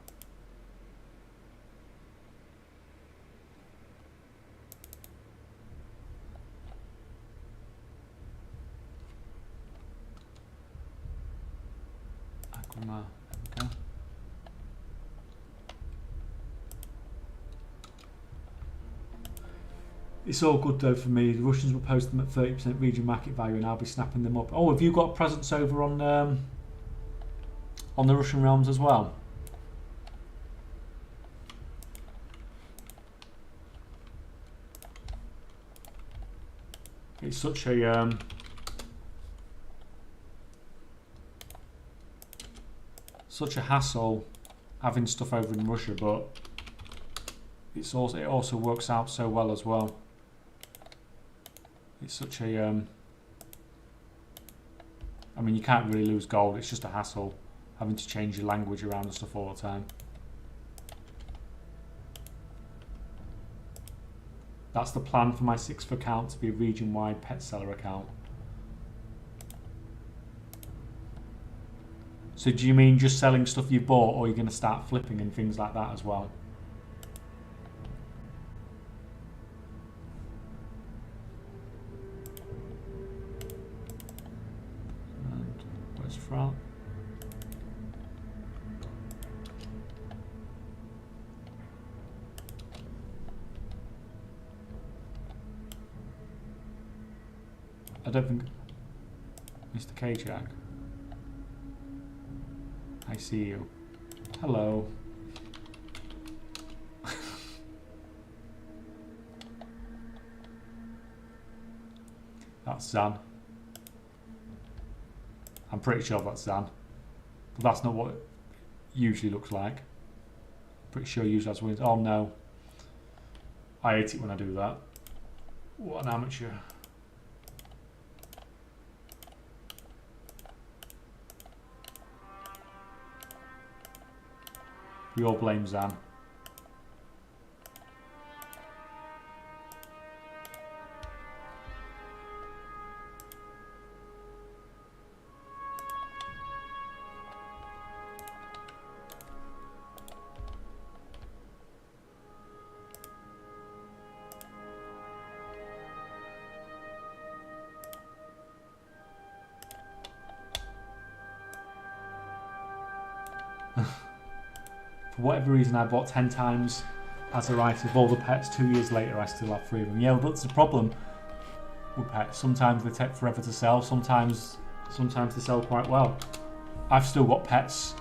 Aquamar, there we go. It's all good though for me. The Russians will post them at 30% region market value and I'll be snapping them up. Oh, have you got presents over on the Russian realms as well? It's such a hassle having stuff over in Russia, but it also works out so well as well. It's such a I mean, you can't really lose gold. It's just a hassle having to change your language around and stuff all the time. That's the plan for my 6th account, to be a region-wide pet seller account. So do you mean just selling stuff you bought, or are you going to start flipping and things like that as well? And where's Fran? I don't think... Mr. Kaychak. I see you. Hello. That's Zan. I'm pretty sure that's Zan. But that's not what it usually looks like. Pretty sure usually that's wins. Oh no. I hate it when I do that. What an amateur. We all blame Zan. For whatever reason, I bought 10 times as a right of all the pets. 2 years later, I still have 3 of them. Yeah, but that's the problem with pets. Sometimes they take forever to sell. Sometimes they sell quite well. I've still got pets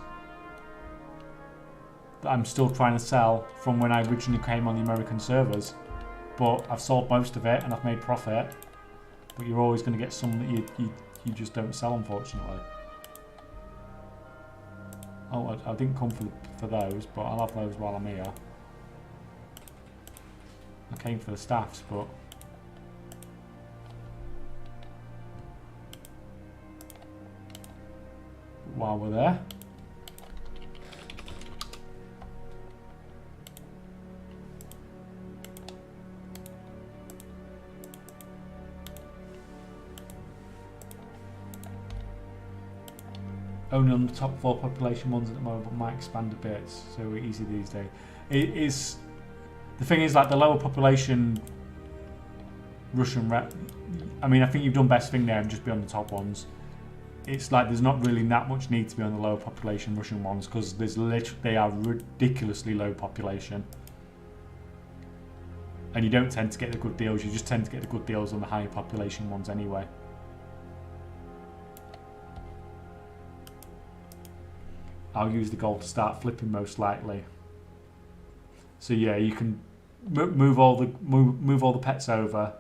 that I'm still trying to sell from when I originally came on the American servers. But I've sold most of it and I've made profit. But you're always going to get some that you just don't sell, unfortunately. Oh, I didn't come for those, but I'll have those while I'm here. I came for the staffs, but... while we're there... Only on the top 4 population ones at the moment, but might expand a bit, so easy these days. It is, the thing is, like the lower population Russian rep, I mean, I think you've done best thing there and just be on the top ones. It's like there's not really that much need to be on the lower population Russian ones, because they are ridiculously low population. And you don't tend to get the good deals, you just tend to get the good deals on the higher population ones anyway. I'll use the gold to start flipping most likely. So yeah, you can move all the pets over,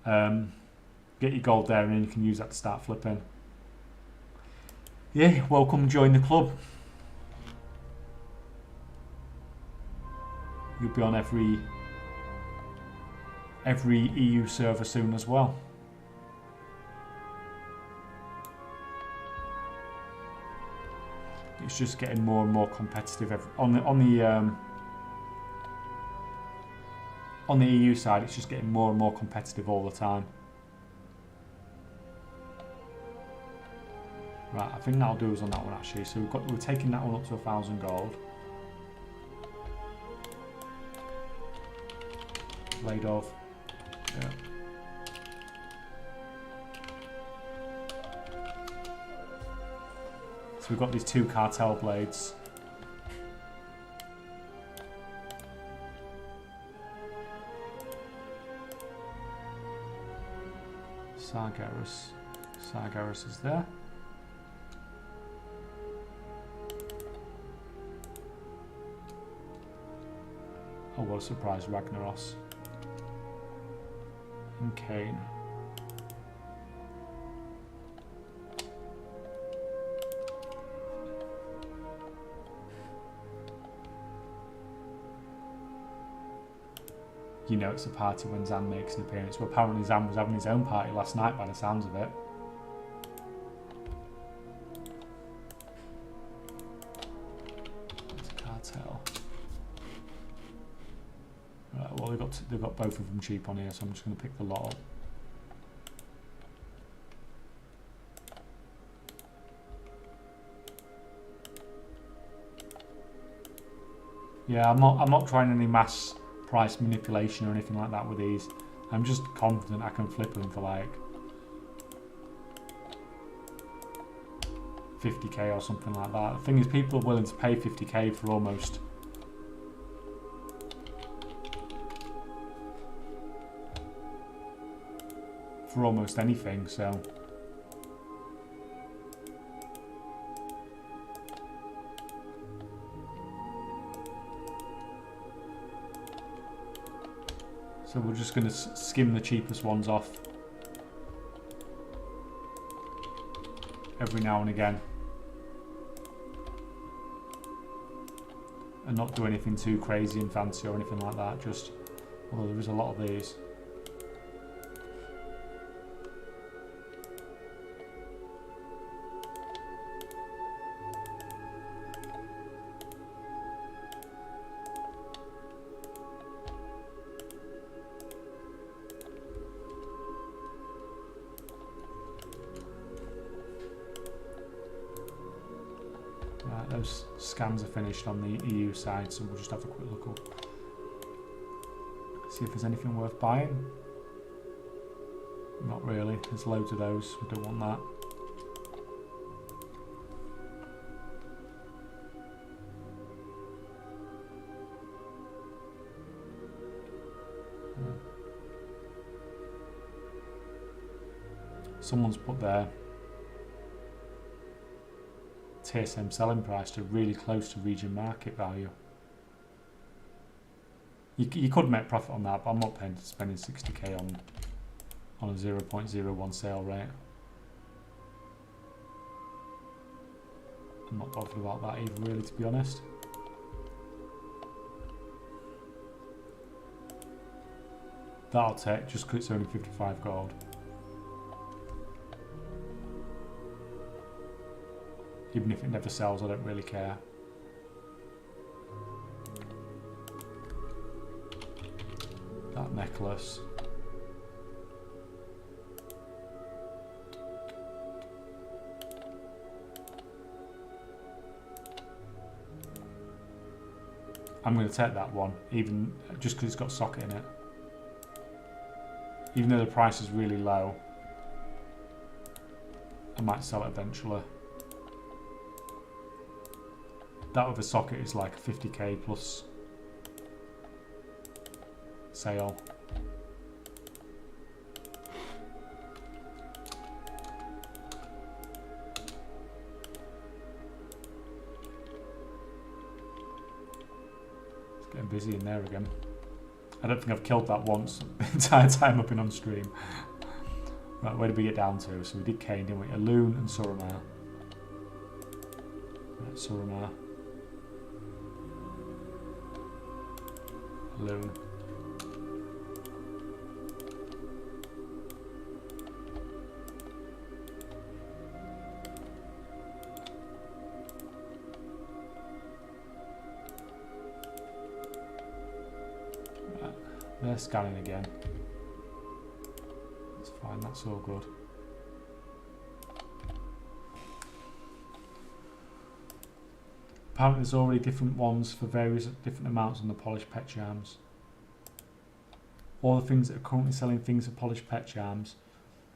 get your gold there, and then you can use that to start flipping. Yeah, welcome, join the club. You'll be on every EU server soon as well. It's just getting more and more competitive on the EU side. It's just getting more and more competitive all the time. Right, I think that'll do us on that one actually. So we're taking that one up to 1,000 gold. Laid off. Yeah. So we've got these 2 cartel blades. Sargeras is there. Oh, what a surprise, Ragnaros. And Kane. You know it's a party when Zan makes an appearance. Well, apparently Zan was having his own party last night by the sounds of it. It's a cartel. Right, well, they've got both of them cheap on here, so I'm just going to pick the lot up. Yeah, I'm not trying any mass price manipulation or anything like that with these. I'm just confident I can flip them for like 50k or something like that. The thing is, people are willing to pay 50k for almost anything, so we're just going to skim the cheapest ones off every now and again and not do anything too crazy and fancy or anything like that, just, although there is a lot of these. Those scans are finished on the EU side, so we'll just have a quick look up. See if there's anything worth buying. Not really, there's loads of those, we don't want that. Someone's put their TSM selling price to really close to region market value. You could make profit on that, but I'm not spending 60k on a 0.01 sale rate. I'm not bothered about that either, really, to be honest. That'll take, just because it's only 55 gold. Even if it never sells, I don't really care. That necklace. I'm going to take that one, even just because it's got socket in it. Even though the price is really low, I might sell it eventually. That with a socket is like a 50k plus sale. It's getting busy in there again. I don't think I've killed that once the entire time I've been on stream. Right, where did we get down to? So we did Kane, didn't we? Alun and Suramar. Right, Suramar. Alun. They're scanning again. That's fine, that's all good. Apparently there's already different ones for various different amounts on the polished pet charms. All the things that are currently selling things for polished pet charms,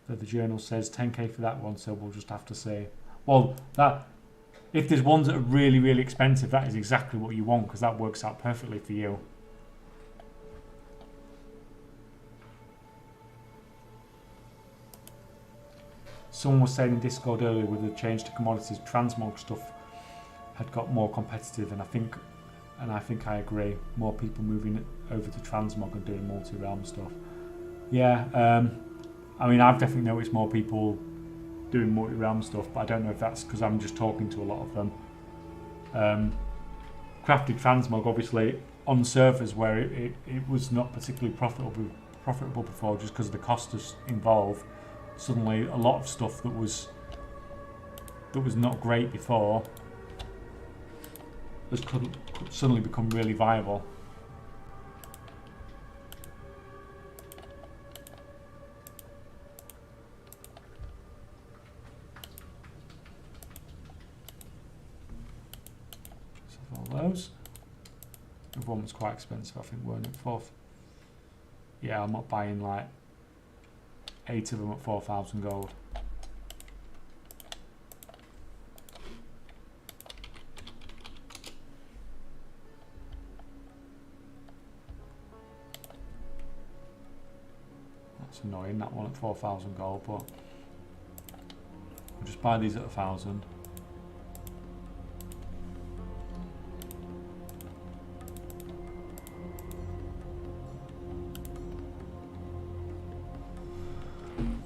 that the journal says 10k for that one, so we'll just have to say, well, that if there's ones that are really, really expensive, that is exactly what you want, because that works out perfectly for you. Someone was saying in Discord earlier with the change to commodities, Transmog stuff had got more competitive, and I think I agree. More people moving over to Transmog and doing multi-realm stuff. Yeah, I mean, I've definitely noticed more people doing multi-realm stuff, but I don't know if that's because I'm just talking to a lot of them. Crafted Transmog, obviously, on servers where it was not particularly profitable before, just because of the costs involved. Suddenly, a lot of stuff that was not great before could suddenly become really viable. those. The one was quite expensive, I think, weren't it? Yeah, I'm not buying like 8 of them at 4,000 gold. That's annoying, that one at 4,000 gold, but I'll just buy these at 1,000.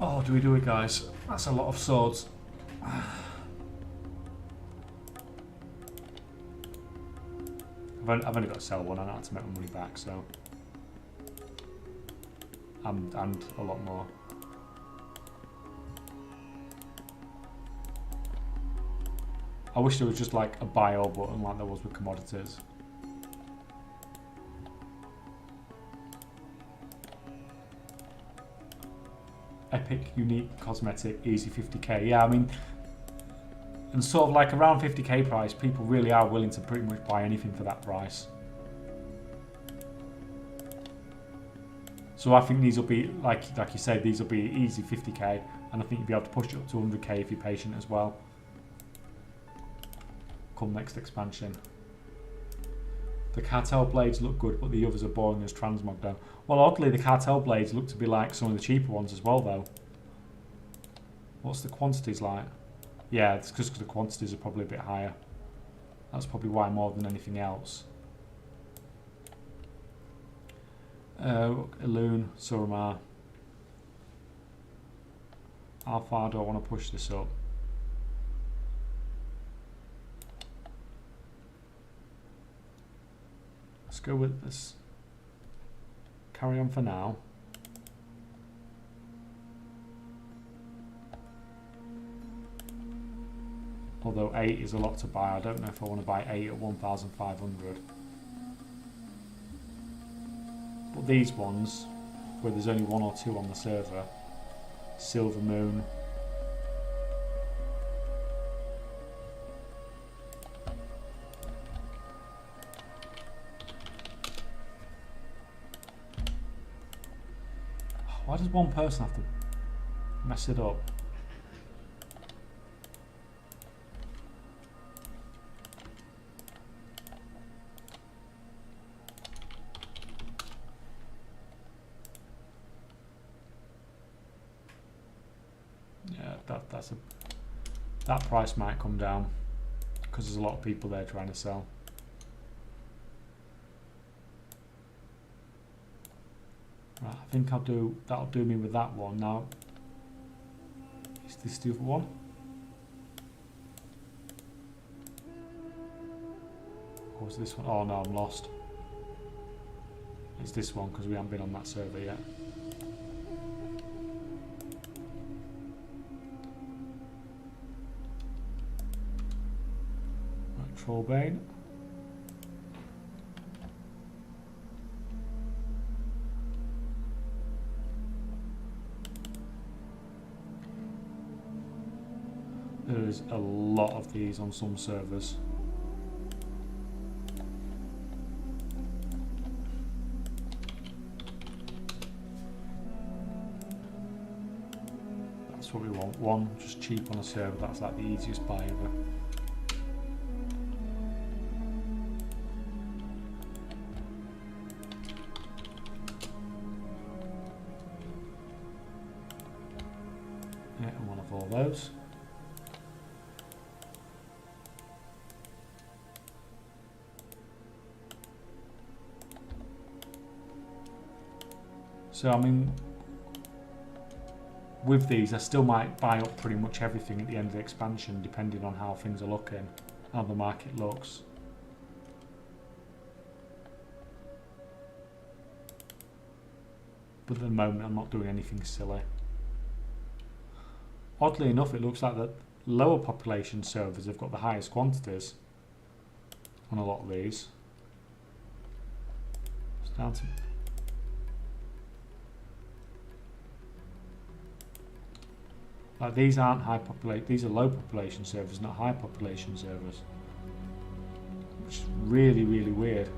Oh, do we do it, guys? That's a lot of swords. I've only got to sell one. I don't have to make my money back, so and a lot more. I wish there was just like a buy all button like there was with commodities. Epic, unique, cosmetic, easy 50k. Yeah, I mean, and sort of like around 50k price, people really are willing to pretty much buy anything for that price. So I think these will be, like you said, these will be easy 50k, and I think you'll be able to push it up to 100k if you're patient as well. Come next expansion. The cartel blades look good, but the others are boring as Transmog though. Well, oddly, the cartel blades look to be like some of the cheaper ones as well though. What's the quantities like? Yeah, it's just because the quantities are probably a bit higher. That's probably why more than anything else. Elune, Suramar. How far do I want to push this up? Let's go with this. Carry on for now. Although 8 is a lot to buy. I don't know if I want to buy 8 at 1,500. But these ones, where there's only 1 or 2 on the server, Silver Moon. Why does one person have to mess it up? Yeah, that price might come down because there's a lot of people there trying to sell. Right, I think that'll do me with that one. Now, is this the other one? Or was this one? Oh no, I'm lost. It's this one because we haven't been on that server yet. Right, Trollbane. There's a lot of these on some servers. That's what we want. One, just cheap on a server. That's like the easiest buy ever. Yeah, and one of all those. So I mean, with these I still might buy up pretty much everything at the end of the expansion depending on how things are looking, how the market looks. But at the moment I'm not doing anything silly. Oddly enough, it looks like the lower population servers have got the highest quantities on a lot of these. It's down to like these aren't high population, these are low population servers, not high population servers. Which is really, really weird.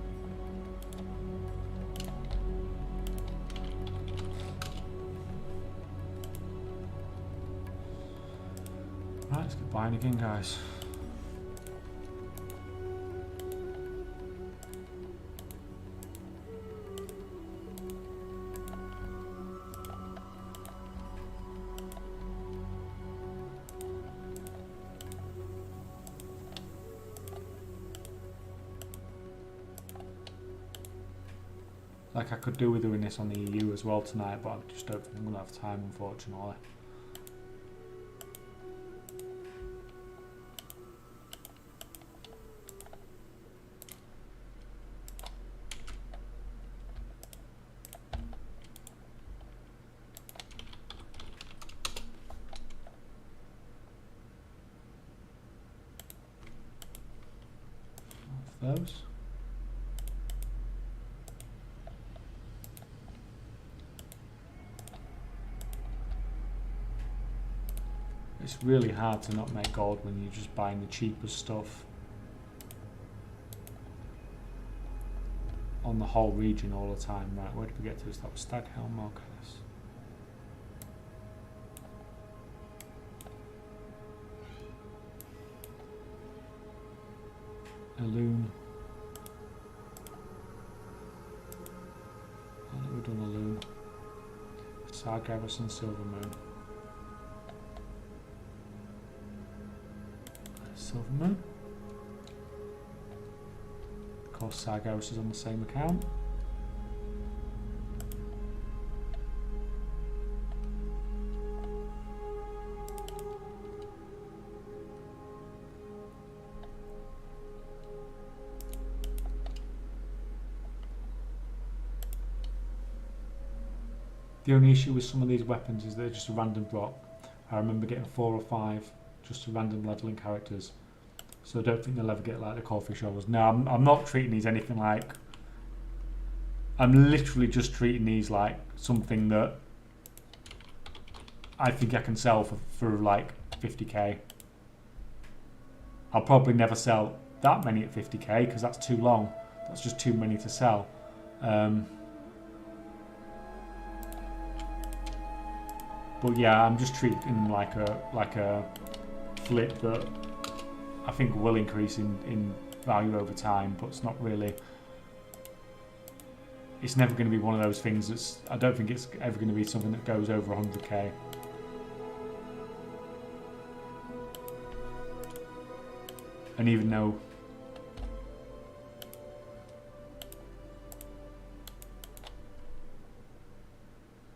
Right, let's get buying again, guys. Like I could do with doing this on the EU as well tonight, but I just don't think I'm going to have time, unfortunately. Those. It's really hard to not make gold when you're just buying the cheapest stuff on the whole region all the time. Right, where did we get to? That was Staghelm, Marcus. Loon. I think we've done a loon. Sargarrison, Silver Moon. Silver Moon. Of course, Sargeras is on the same account. The only issue with some of these weapons is they're just a random drop. I remember getting 4 or 5 just random leveling characters. So I don't think they'll ever get like the Corefish Showers. No, I'm not treating these anything like... I'm literally just treating these like something that I think I can sell for like 50k. I'll probably never sell that many at 50k because that's too long. That's just too many to sell. But yeah, I'm just treating them like a flip that I think will increase in value over time, but it's not really. It's never going to be one of those things that's. I don't think it's ever going to be something that goes over 100k. And even though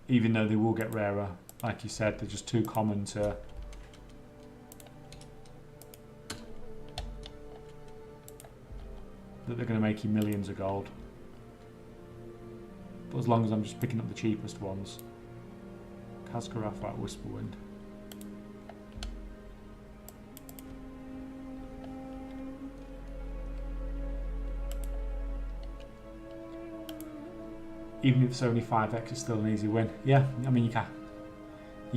they will get rarer, like you said, they're just too common to. That they're going to make you millions of gold. But as long as I'm just picking up the cheapest ones. Khazgarath, right, Whisperwind. Even if it's only 5x, it's still an easy win. Yeah, I mean you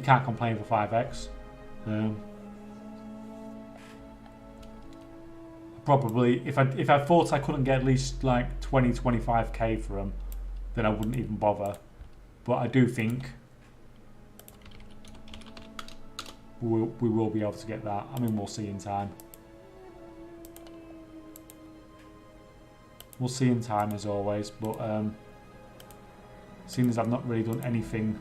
can't complain for 5x. Probably, if I thought I couldn't get at least like 20-25k for them, then I wouldn't even bother. But I do think we will be able to get that. I mean, we'll see in time. We'll see in time as always, but seeing as I've not really done anything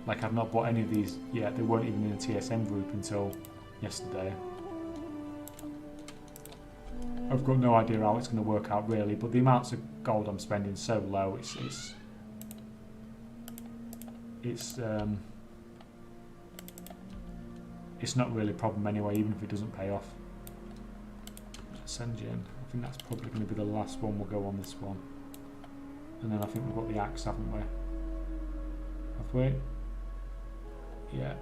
like I've not bought any of these yet. They weren't even in a TSM group until yesterday. I've got no idea how it's going to work out really, but the amounts of gold I'm spending so low, it's not really a problem anyway, even if it doesn't pay off. Ascension, I think that's probably going to be the last one we'll go on this one. And then I think we've got the axe, haven't we? Have we? Yeah.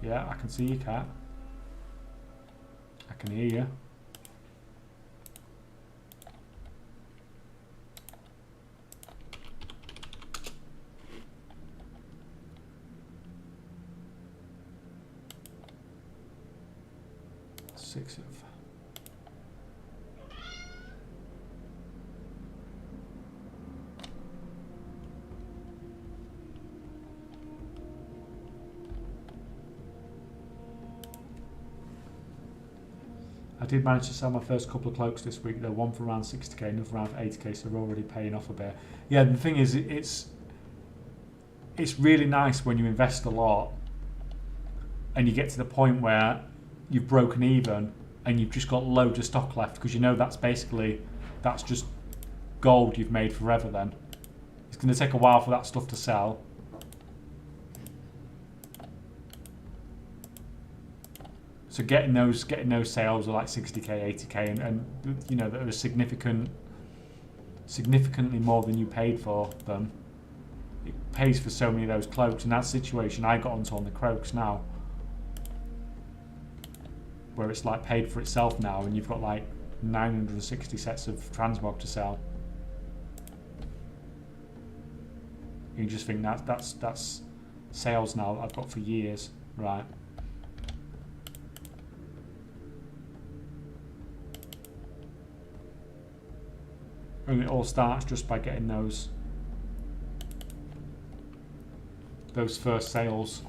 Yeah, I can see you, cat. I can hear you. 6th. I did manage to sell my first couple of cloaks this week. They're one for around 60k, another around 80k, so they're already paying off a bit. Yeah, the thing is, it's really nice when you invest a lot and you get to the point where you've broken even and you've just got loads of stock left, because you know that's just gold you've made forever then. It's going to take a while for that stuff to sell. So getting those sales are like 60k, 80k, and you know, that are significantly more than you paid for them. It pays for so many of those cloaks. In that situation I got onto on the croaks now, where it's like paid for itself now, and you've got like 960 sets of transmog to sell. You just think that's sales now that I've got for years, right? And it all starts just by getting those first sales.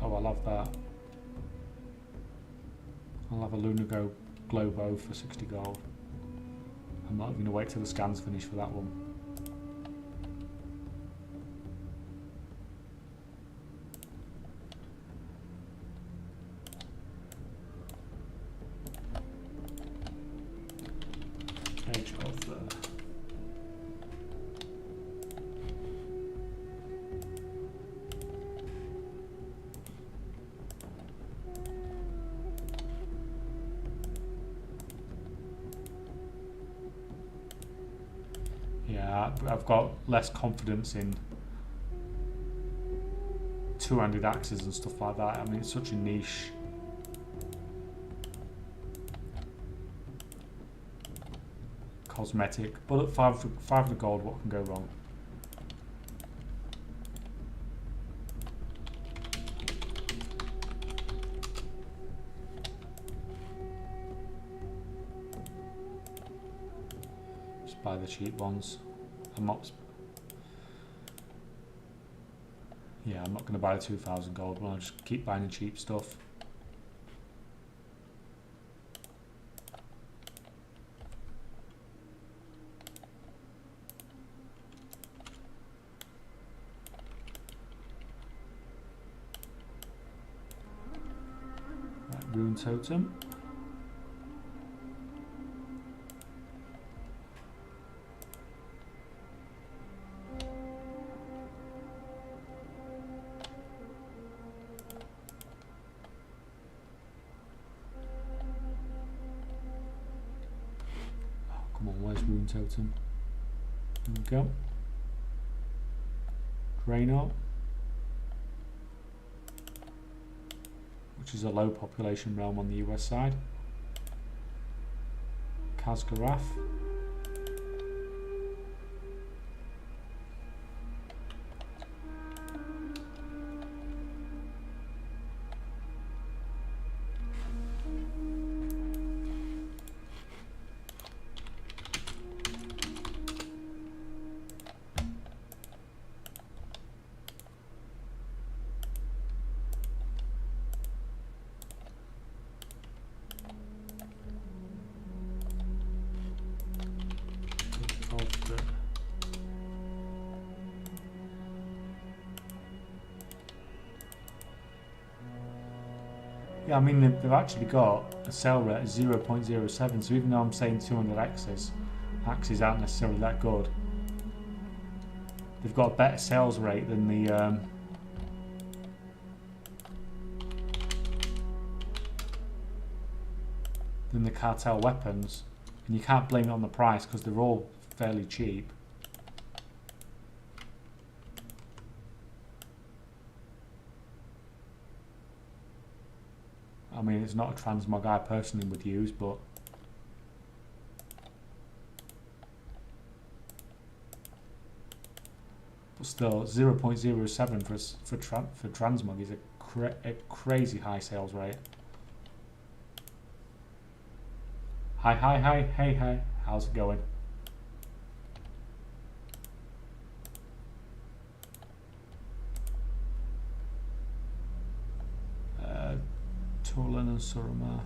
Oh, I love that. I'll have a Lunago Globo for 60 gold. I'm not even going to wait till the scan's finished for that one. Kaychak there. Yeah, I've got less confidence in two-handed axes and stuff like that. I mean, it's such a niche. Cosmetic, but at 500 gold, what can go wrong? Just buy the cheap ones. I'm not going to buy the 2,000 gold, but I'll just keep buying the cheap stuff. Right, rune totem. Come on, where's rune totem? There we go. Draenor, which is a low population realm on the US side. Khazgarath. Yeah, I mean, they've actually got a sell rate of 0.07, so even though I'm saying 200 axes aren't necessarily that good, they've got a better sales rate than the cartel weapons, and you can't blame it on the price because they're all fairly cheap. I mean, it's not a transmog I personally would use, but still 0.07 for transmog is a crazy high sales rate. Hi, how's it going? Tolan and Surama.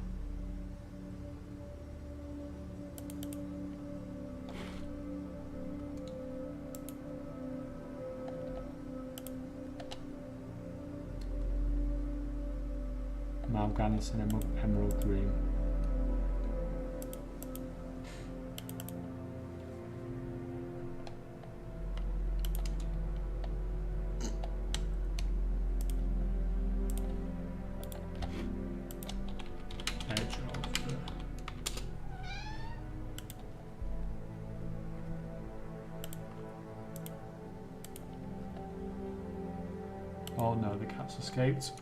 Mal'Ganis and Emerald Green. Oh no, the cat's escaped.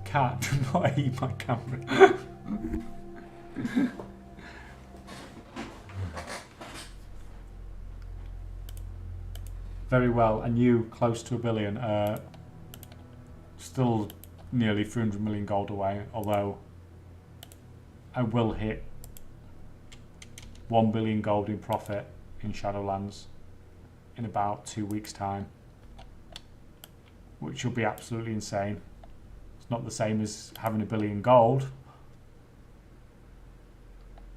Cat, do not eat my camera. Very well, and you close to $1 billion. Still nearly 300 million gold away, although I will hit 1 billion gold in profit in Shadowlands in about 2 weeks' time, which will be absolutely insane. It's not the same as having 1 billion gold,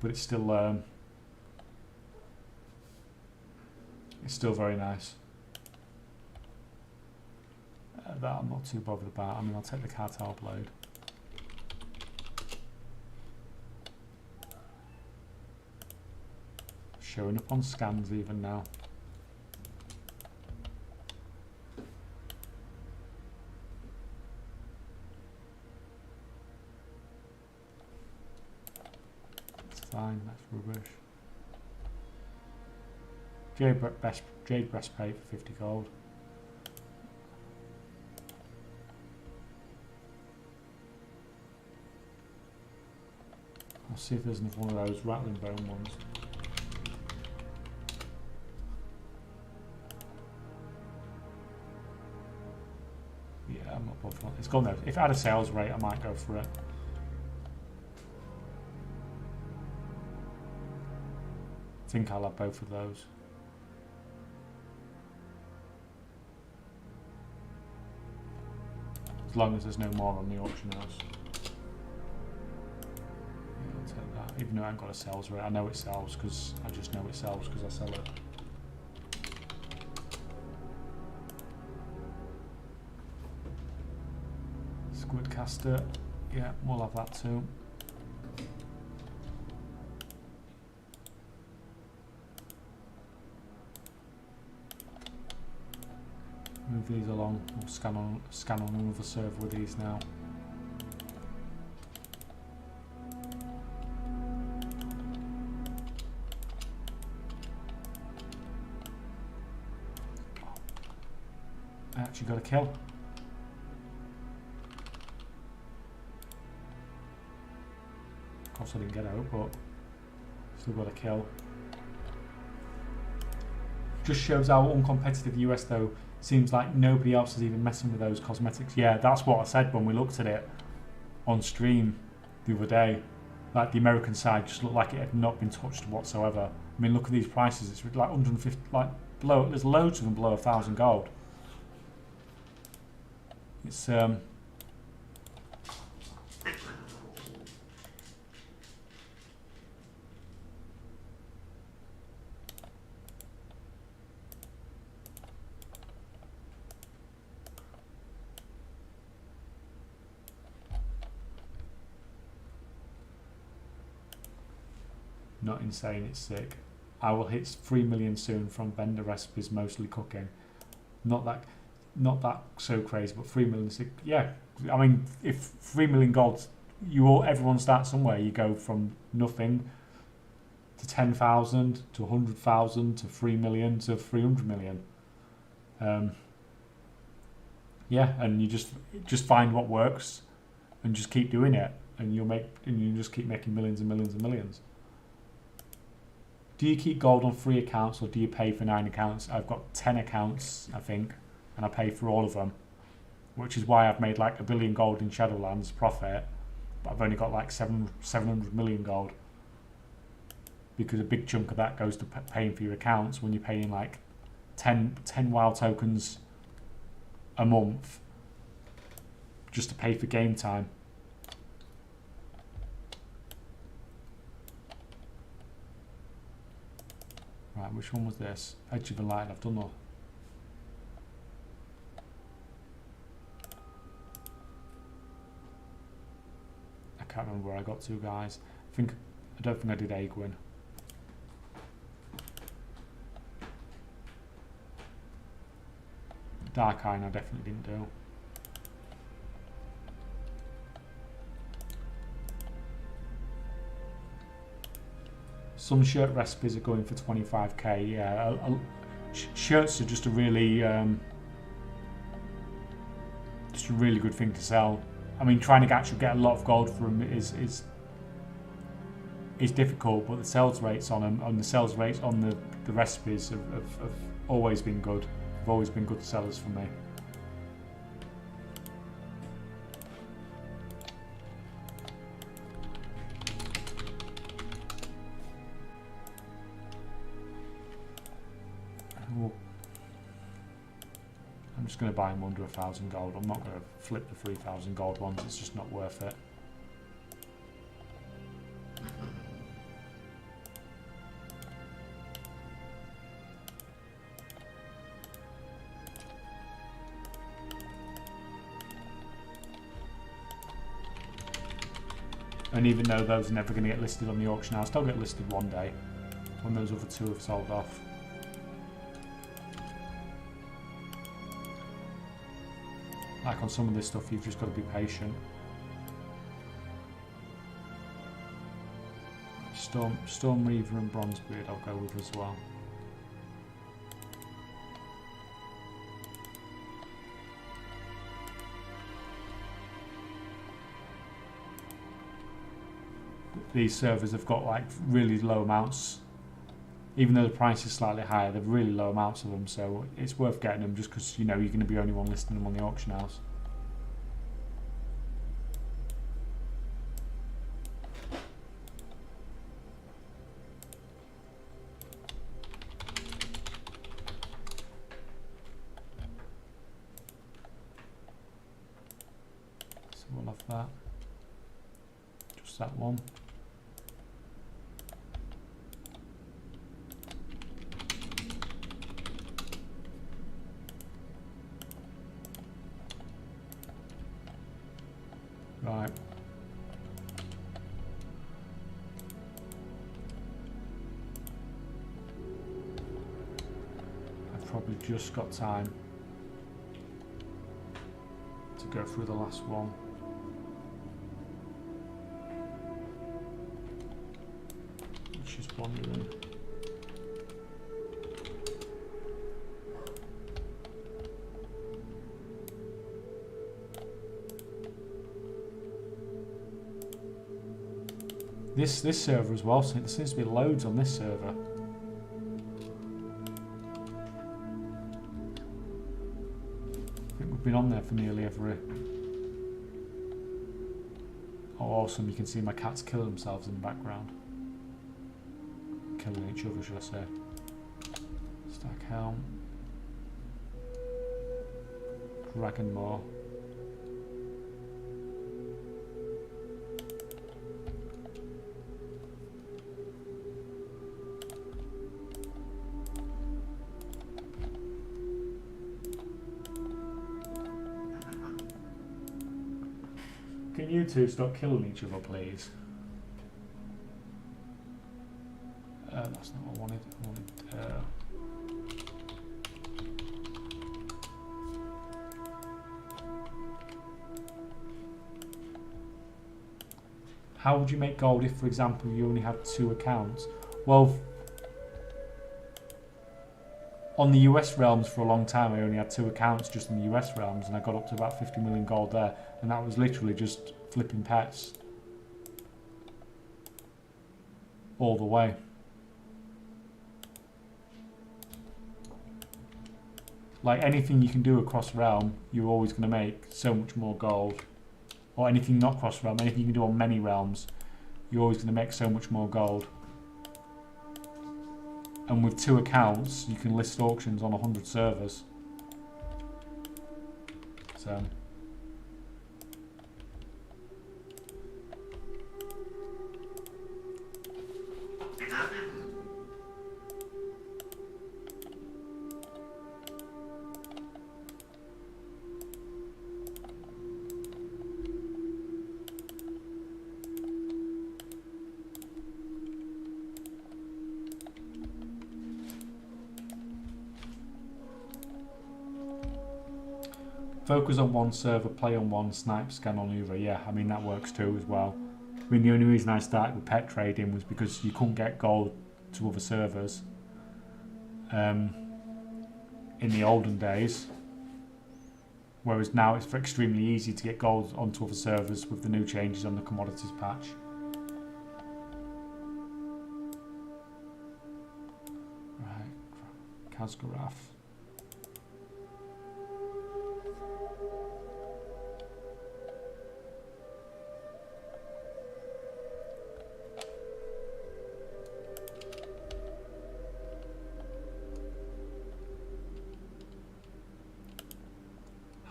but it's still very nice. That I'm not too bothered about. I mean, I'll take the cartel blade. Showing up on scans even now. It's fine, that's rubbish. Jade breastplate for 50 gold. I'll see if there's another one of those rattling bone ones. Yeah, I'm not bothered. It's gone there. If I had a sales rate, I might go for it. I think I'll have both of those. As long as there's no more on the auction house. Even though I haven't got a sales rate, I know it sells because I just know it sells because I sell it. Squidcaster, yeah, we'll have that too. Move these along. We'll scan on another server with these now. I actually got a kill. Of course I didn't get out, but still got a kill. Just shows how uncompetitive the US though. Seems like nobody else is even messing with those cosmetics. Yeah, that's what I said when we looked at it on stream the other day. Like the American side just looked like it had not been touched whatsoever. I mean, look at these prices. It's like 150, like below. There's loads of them below 1,000 gold. It's not insane, it's sick. I will hit 3 million soon from vendor recipes, mostly cooking. Not that so crazy, but 3 million. Yeah, I mean, if 3 million gold everyone starts somewhere. You go from nothing to 10,000 to 100,000 to 3 million to 300 million. Yeah, and you just find what works and just keep doing it, and you just keep making millions and millions and millions. Do you keep gold on 3 accounts or do you pay for 9 accounts? I've got 10 accounts, I think, and I pay for all of them, which is why I've made like 1 billion gold in Shadowlands profit, but I've only got like 700 million gold, because a big chunk of that goes to paying for your accounts when you're paying like 10 WoW tokens a month just to pay for game time. Right, which one was this? Edge of the Light. I've done all. I can't remember where I got to, guys. I don't think I did Aegwin. Dark Iron I definitely didn't do. Some shirt recipes are going for 25k. Yeah, shirts are just a really good thing to sell. I mean, trying to actually get a lot of gold for them is difficult, but the sales rates on them, the recipes have always been good. Have always been good sellers for me. I'm just going to buy them under 1,000 gold. I'm not going to flip the 3,000 gold ones. It's just not worth it. And even though those are never going to get listed on the auction house, they'll get listed one day when those other 2 have sold off. Like on some of this stuff, you've just got to be patient. Storm Reaver and Bronzebeard I'll go with as well. These servers have got like really low amounts. Even though the price is slightly higher, they've really low amounts of them, so it's worth getting them just because you know you're going to be the only one listing them on the auction house. So we'll have that. Just that one. Right. I've probably just got time to go through the last one. Which is wandering. This server as well, so there seems to be loads on this server. I think we've been on there for nearly every... Oh awesome, you can see my cats killing themselves in the background. Killing each other, should I say. Stack Helm. Dragonmaw. Can you two stop killing each other, please? That's not what I wanted. How would you make gold if, for example, you only had 2 accounts? Well, on the US realms for a long time, I only had 2 accounts just in the US realms, and I got up to about 50 million gold there, and that was literally just flipping pets all the way. Like anything you can do across realm, you're always going to make so much more gold. Or anything not cross realm, anything you can do on many realms, you're always going to make so much more gold. And with 2 accounts, you can list auctions on 100 servers. So focus on one server, play on one, snipe, scan on the other. Yeah, I mean that works too as well. I mean the only reason I started with pet trading was because you couldn't get gold to other servers in the olden days. Whereas now it's extremely easy to get gold onto other servers with the new changes on the commodities patch. Right, Kazgaraf.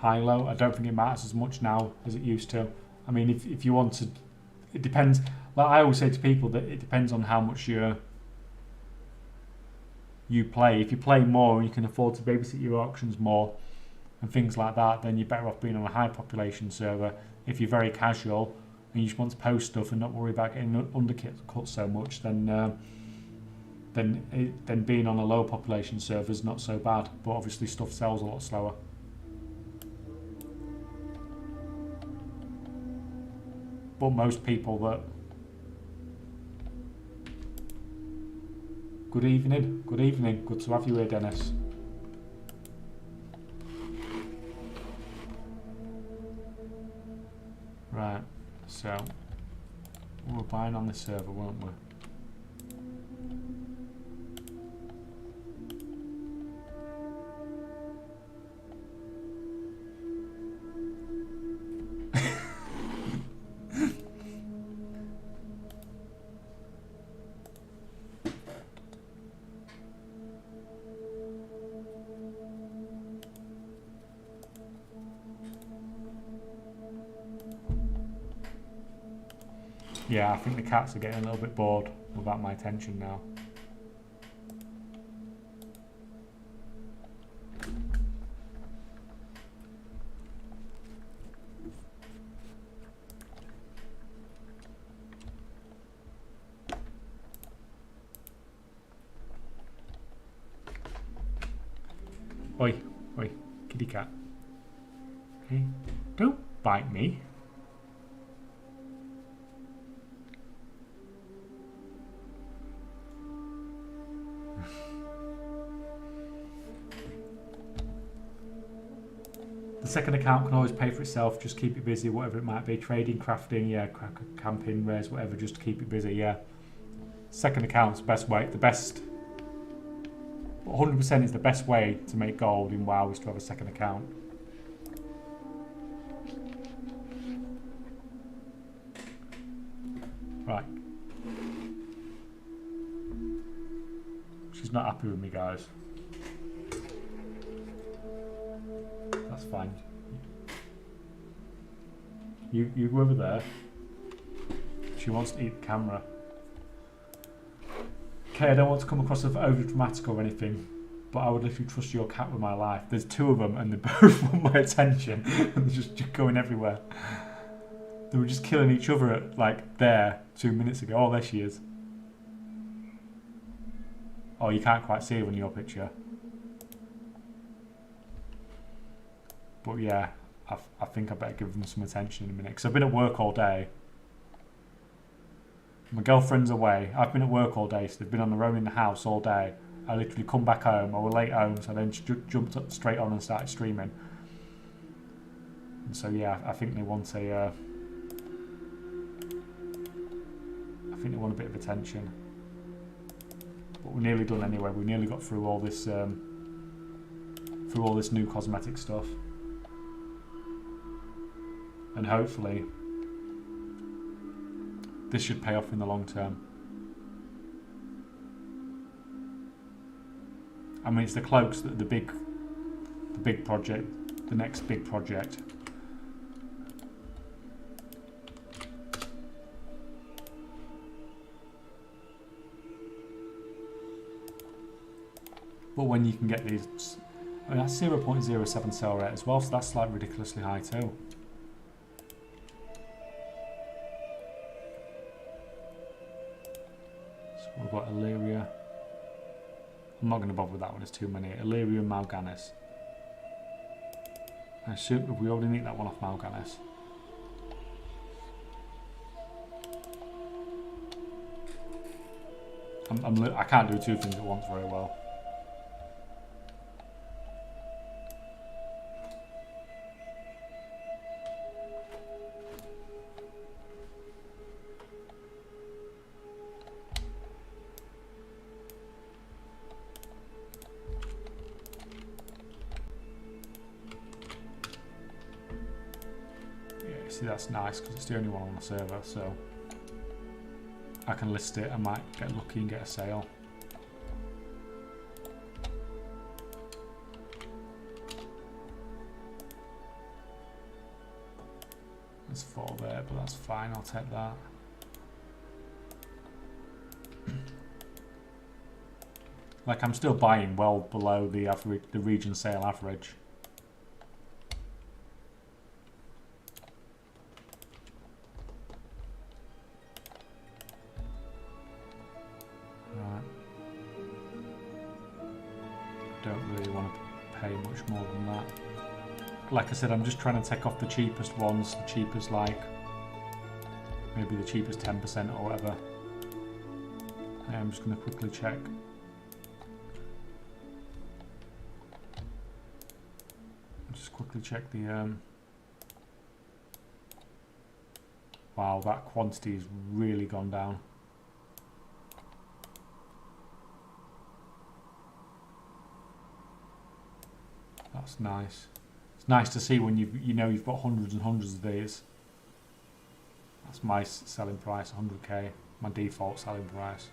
High-low, I don't think it matters as much now as it used to. I mean, if you want to, it depends. Like I always say to people that it depends on how much you play. If you play more and you can afford to babysit your auctions more and things like that, then you're better off being on a high population server. If you're very casual and you just want to post stuff and not worry about getting undercut so much, then being on a low population server is not so bad. But obviously stuff sells a lot slower. But most people that... Good evening, good to have you here, Dennis. Right, so we were buying on this server, weren't we? Yeah, I think the cats are getting a little bit bored without my attention now. Oi, oi, kitty cat. Hey, don't bite me. The second account can always pay for itself, just keep it busy, whatever it might be. Trading, crafting, yeah, camping, rares, whatever, just to keep it busy, yeah. Second account's the best way, the best, 100% is the best way to make gold in WoW is to have a second account. Right. She's not happy with me, guys. That's fine. You go over there. She wants to eat the camera. Okay, I don't want to come across as over dramatic or anything, but I would literally trust your cat with my life. There's 2 of them and they both want my attention and they're just going everywhere. They were just killing each other at, like, there 2 minutes ago. Oh, there she is. Oh, you can't quite see her in your picture. But yeah, I think I better give them some attention in a minute because I've been at work all day. My girlfriend's away. I've been at work all day, so they've been on their own in the house all day. I literally come back home. I was late home, so I then jumped up straight on and started streaming. And so yeah, I think they want a. I think they want a bit of attention. But we're nearly done anyway. We nearly got through all this new cosmetic stuff, and hopefully this should pay off in the long term. I mean, it's the cloaks that the big project, the next big project. But when you can get these, I mean, that's 0.07 sell rate as well, so that's like ridiculously high too. So we've got Illyria. I'm not going to bother with that one, there's too many. Illyria and Mal'Ganis. I assume we already need that one off Mal'Ganis. I can't do two things at once very well. See, that's nice because it's the only one on the server, so I can list it. I might get lucky and get a sale. There's 4 there, but that's fine. I'll take that. Like, I'm still buying well below the average, the region sale average. Like I said, I'm just trying to take off the cheapest ones, the cheapest, like maybe the cheapest 10% or whatever. I'm just going to quickly check. Just quickly check the wow, that quantity has really gone down. That's nice. It's nice to see when you know you've got hundreds and hundreds of these. That's my selling price, 100k, my default selling price.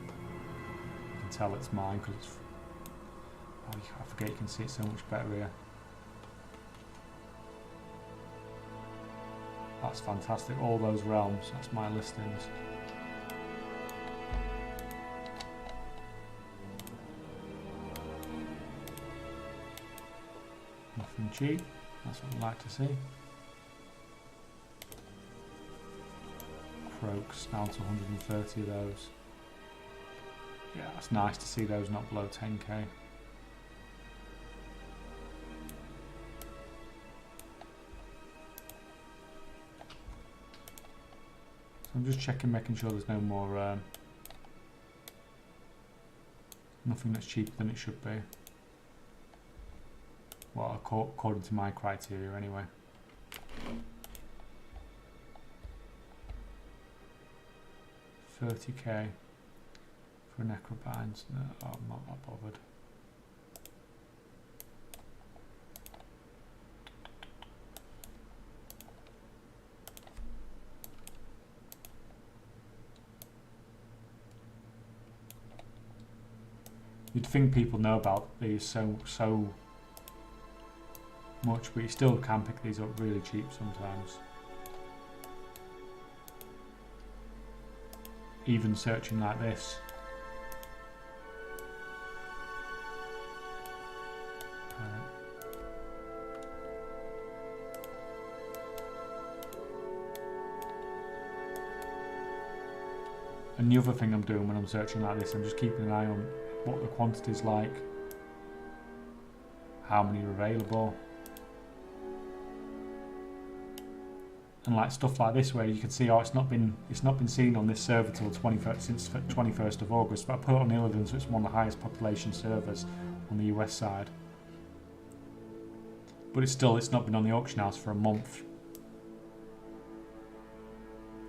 You can tell it's mine because it's. Oh, I forget you can see it so much better here. That's fantastic. All those realms. That's my listings. Nothing cheap, that's what we like to see. Croaks down to 130 of those. Yeah, it's nice to see those not below 10k. So I'm just checking, making sure there's no more, nothing that's cheaper than it should be. Well, according to my criteria anyway. $30k for Necrobinds. No, I'm not that bothered. You'd think people know about these so much, but you still can pick these up really cheap sometimes. Even searching like this. And the other thing I'm doing when I'm searching like this, I'm just keeping an eye on what the quantity's like, how many are available. and like stuff like this where you can see, oh, it's not been seen on this server till 21st, since 21st of August, but I put it on Illidan, so it's one of the highest population servers on the US side. But it's not been on the auction house for a month.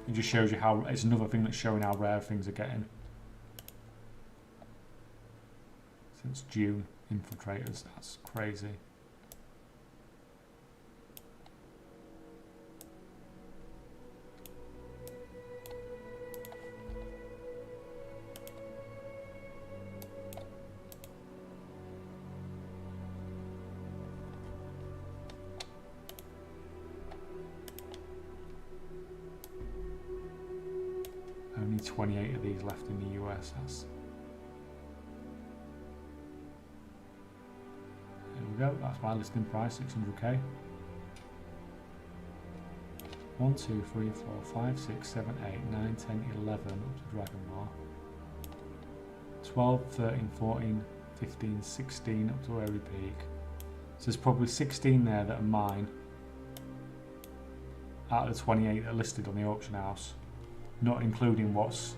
It just shows you how, it's another thing that's showing how rare things are getting. Since June, infiltrators, that's crazy. Only 28 of these left in the US. There we go. That's my listing price, 600k. 1, 2, 3, 4, 5, 6, 7, 8, 9, 10, 11 up to Dragon Ball. 12, 13, 14, 15, 16 up to Airy Peak. So there's probably 16 there that are mine. Out of the 28 that are listed on the auction house. Not including what's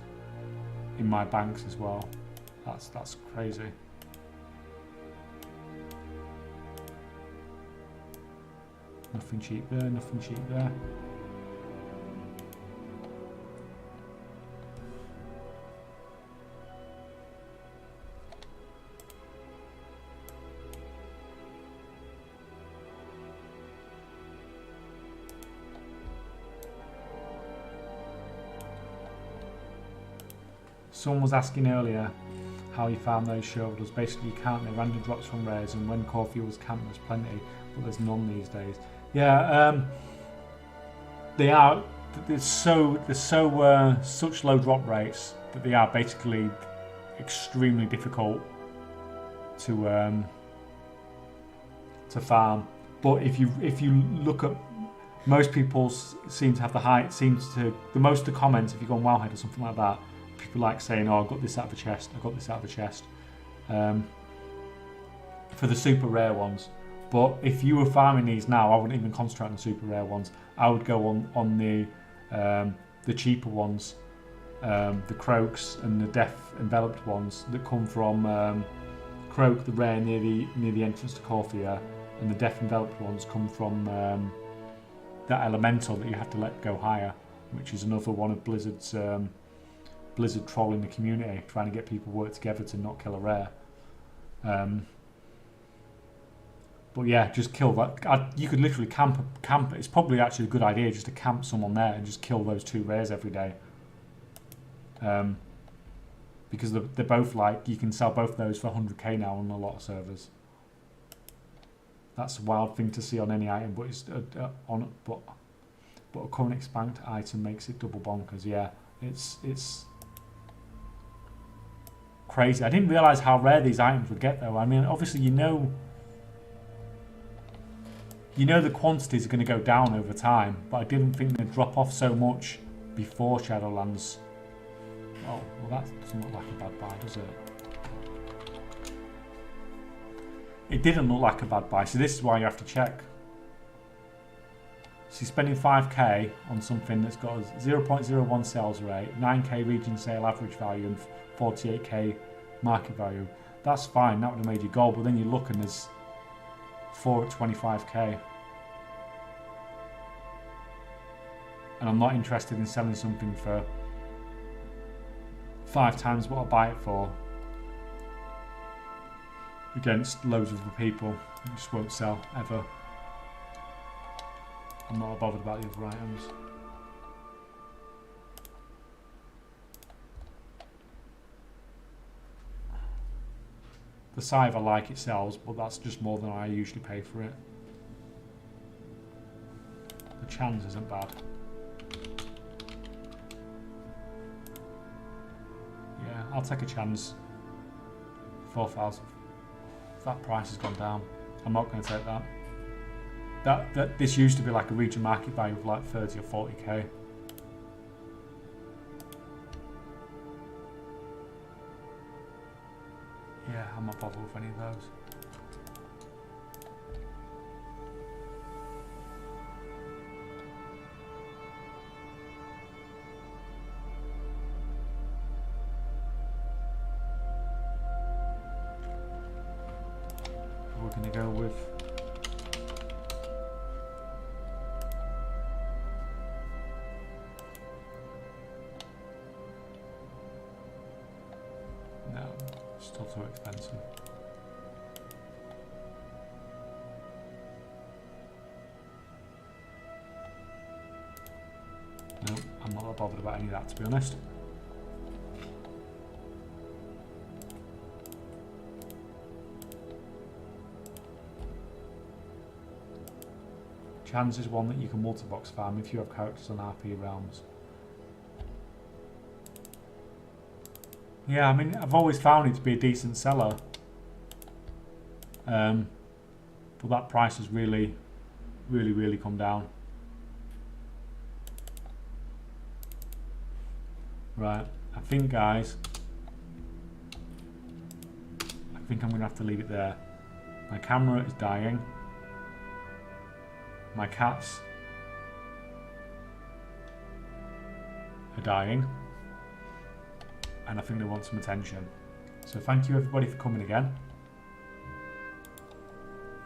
in my banks as well. That's crazy. Nothing cheap there, nothing cheap there. Someone was asking earlier how you found those shoulders. Basically, you can't. They're random drops from rares, and when core fuel was camped, there's plenty, but there's none these days. Yeah, they are. There's such low drop rates that they are basically extremely difficult to farm. But if you look at, most people seem to have the height. The most of the comments, if you go on Wowhead or something like that, people like saying, "Oh, I got this out of the chest. I got this out of the chest." For the super rare ones. But if you were farming these now, I wouldn't even concentrate on the super rare ones. I would go on the cheaper ones, the croaks and the death enveloped ones that come from croak, the rare near the entrance to Corthia, and the death enveloped ones come from that elemental that you have to let go higher, which is another one of Blizzard's Blizzard trolling the community, trying to get people work together to not kill a rare. But yeah, just kill that. You could literally camp. It's probably actually a good idea just to camp someone there and just kill those 2 rares every day. Because they're both like, you can sell both of those for 100k now on a lot of servers. That's a wild thing to see on any item, but it's but a current expand item makes it double bonkers. Yeah, it's crazy. I didn't realise how rare these items would get though. I mean, obviously you know the quantities are going to go down over time, but I didn't think they'd drop off so much before Shadowlands. Oh, well that doesn't look like a bad buy, does it? It didn't look like a bad buy, so this is why you have to check. So you're spending 5k on something that's got a 0.01 sales rate, 9k region sale average value, and 48k market value. That's fine, that would have made you gold, but then you look and there's 4 at 25k. And I'm not interested in selling something for 5 times what I buy it for against loads of other people. It just won't sell, ever. I'm not bothered about the other items. The scythe I like, it sells, but that's just more than I usually pay for it. The chance isn't bad. Yeah, I'll take a chance. 4,000. That price has gone down. I'm not going to take that. This used to be like a region market value of like 30 or 40k. Yeah, I'm not bothered with any of those. Can I go with... No, still too expensive. No, I'm not that bothered about any of that, to be honest. Chance is one that you can multi-box farm if you have characters on RP realms. Yeah, I mean, I've always found it to be a decent seller. But that price has really come down. Right, I think, guys, I'm going to have to leave it there. My camera is dying. My cats are dying. And I think they want some attention. So thank you everybody for coming again.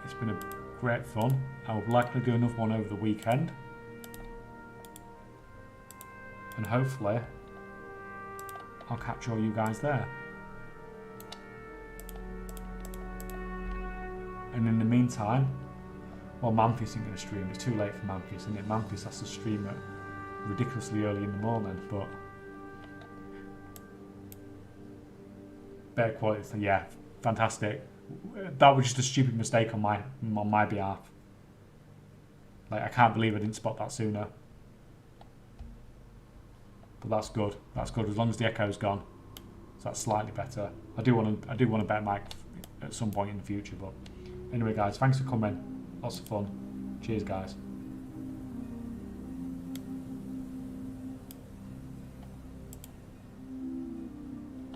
It's been a great fun. I will likely do another one over the weekend. And hopefully I'll catch all you guys there. And in the meantime, well, Manfis isn't going to stream. It's too late for Manfis, isn't it? Manfis has to stream at ridiculously early in the morning, but better quality. So yeah, fantastic. That was just a stupid mistake on my behalf. Like, I can't believe I didn't spot that sooner. But that's good. That's good. As long as the echo's gone, so that's slightly better. I do want a better mic at some point in the future. But anyway, guys, thanks for coming. Lots of fun. Cheers, guys.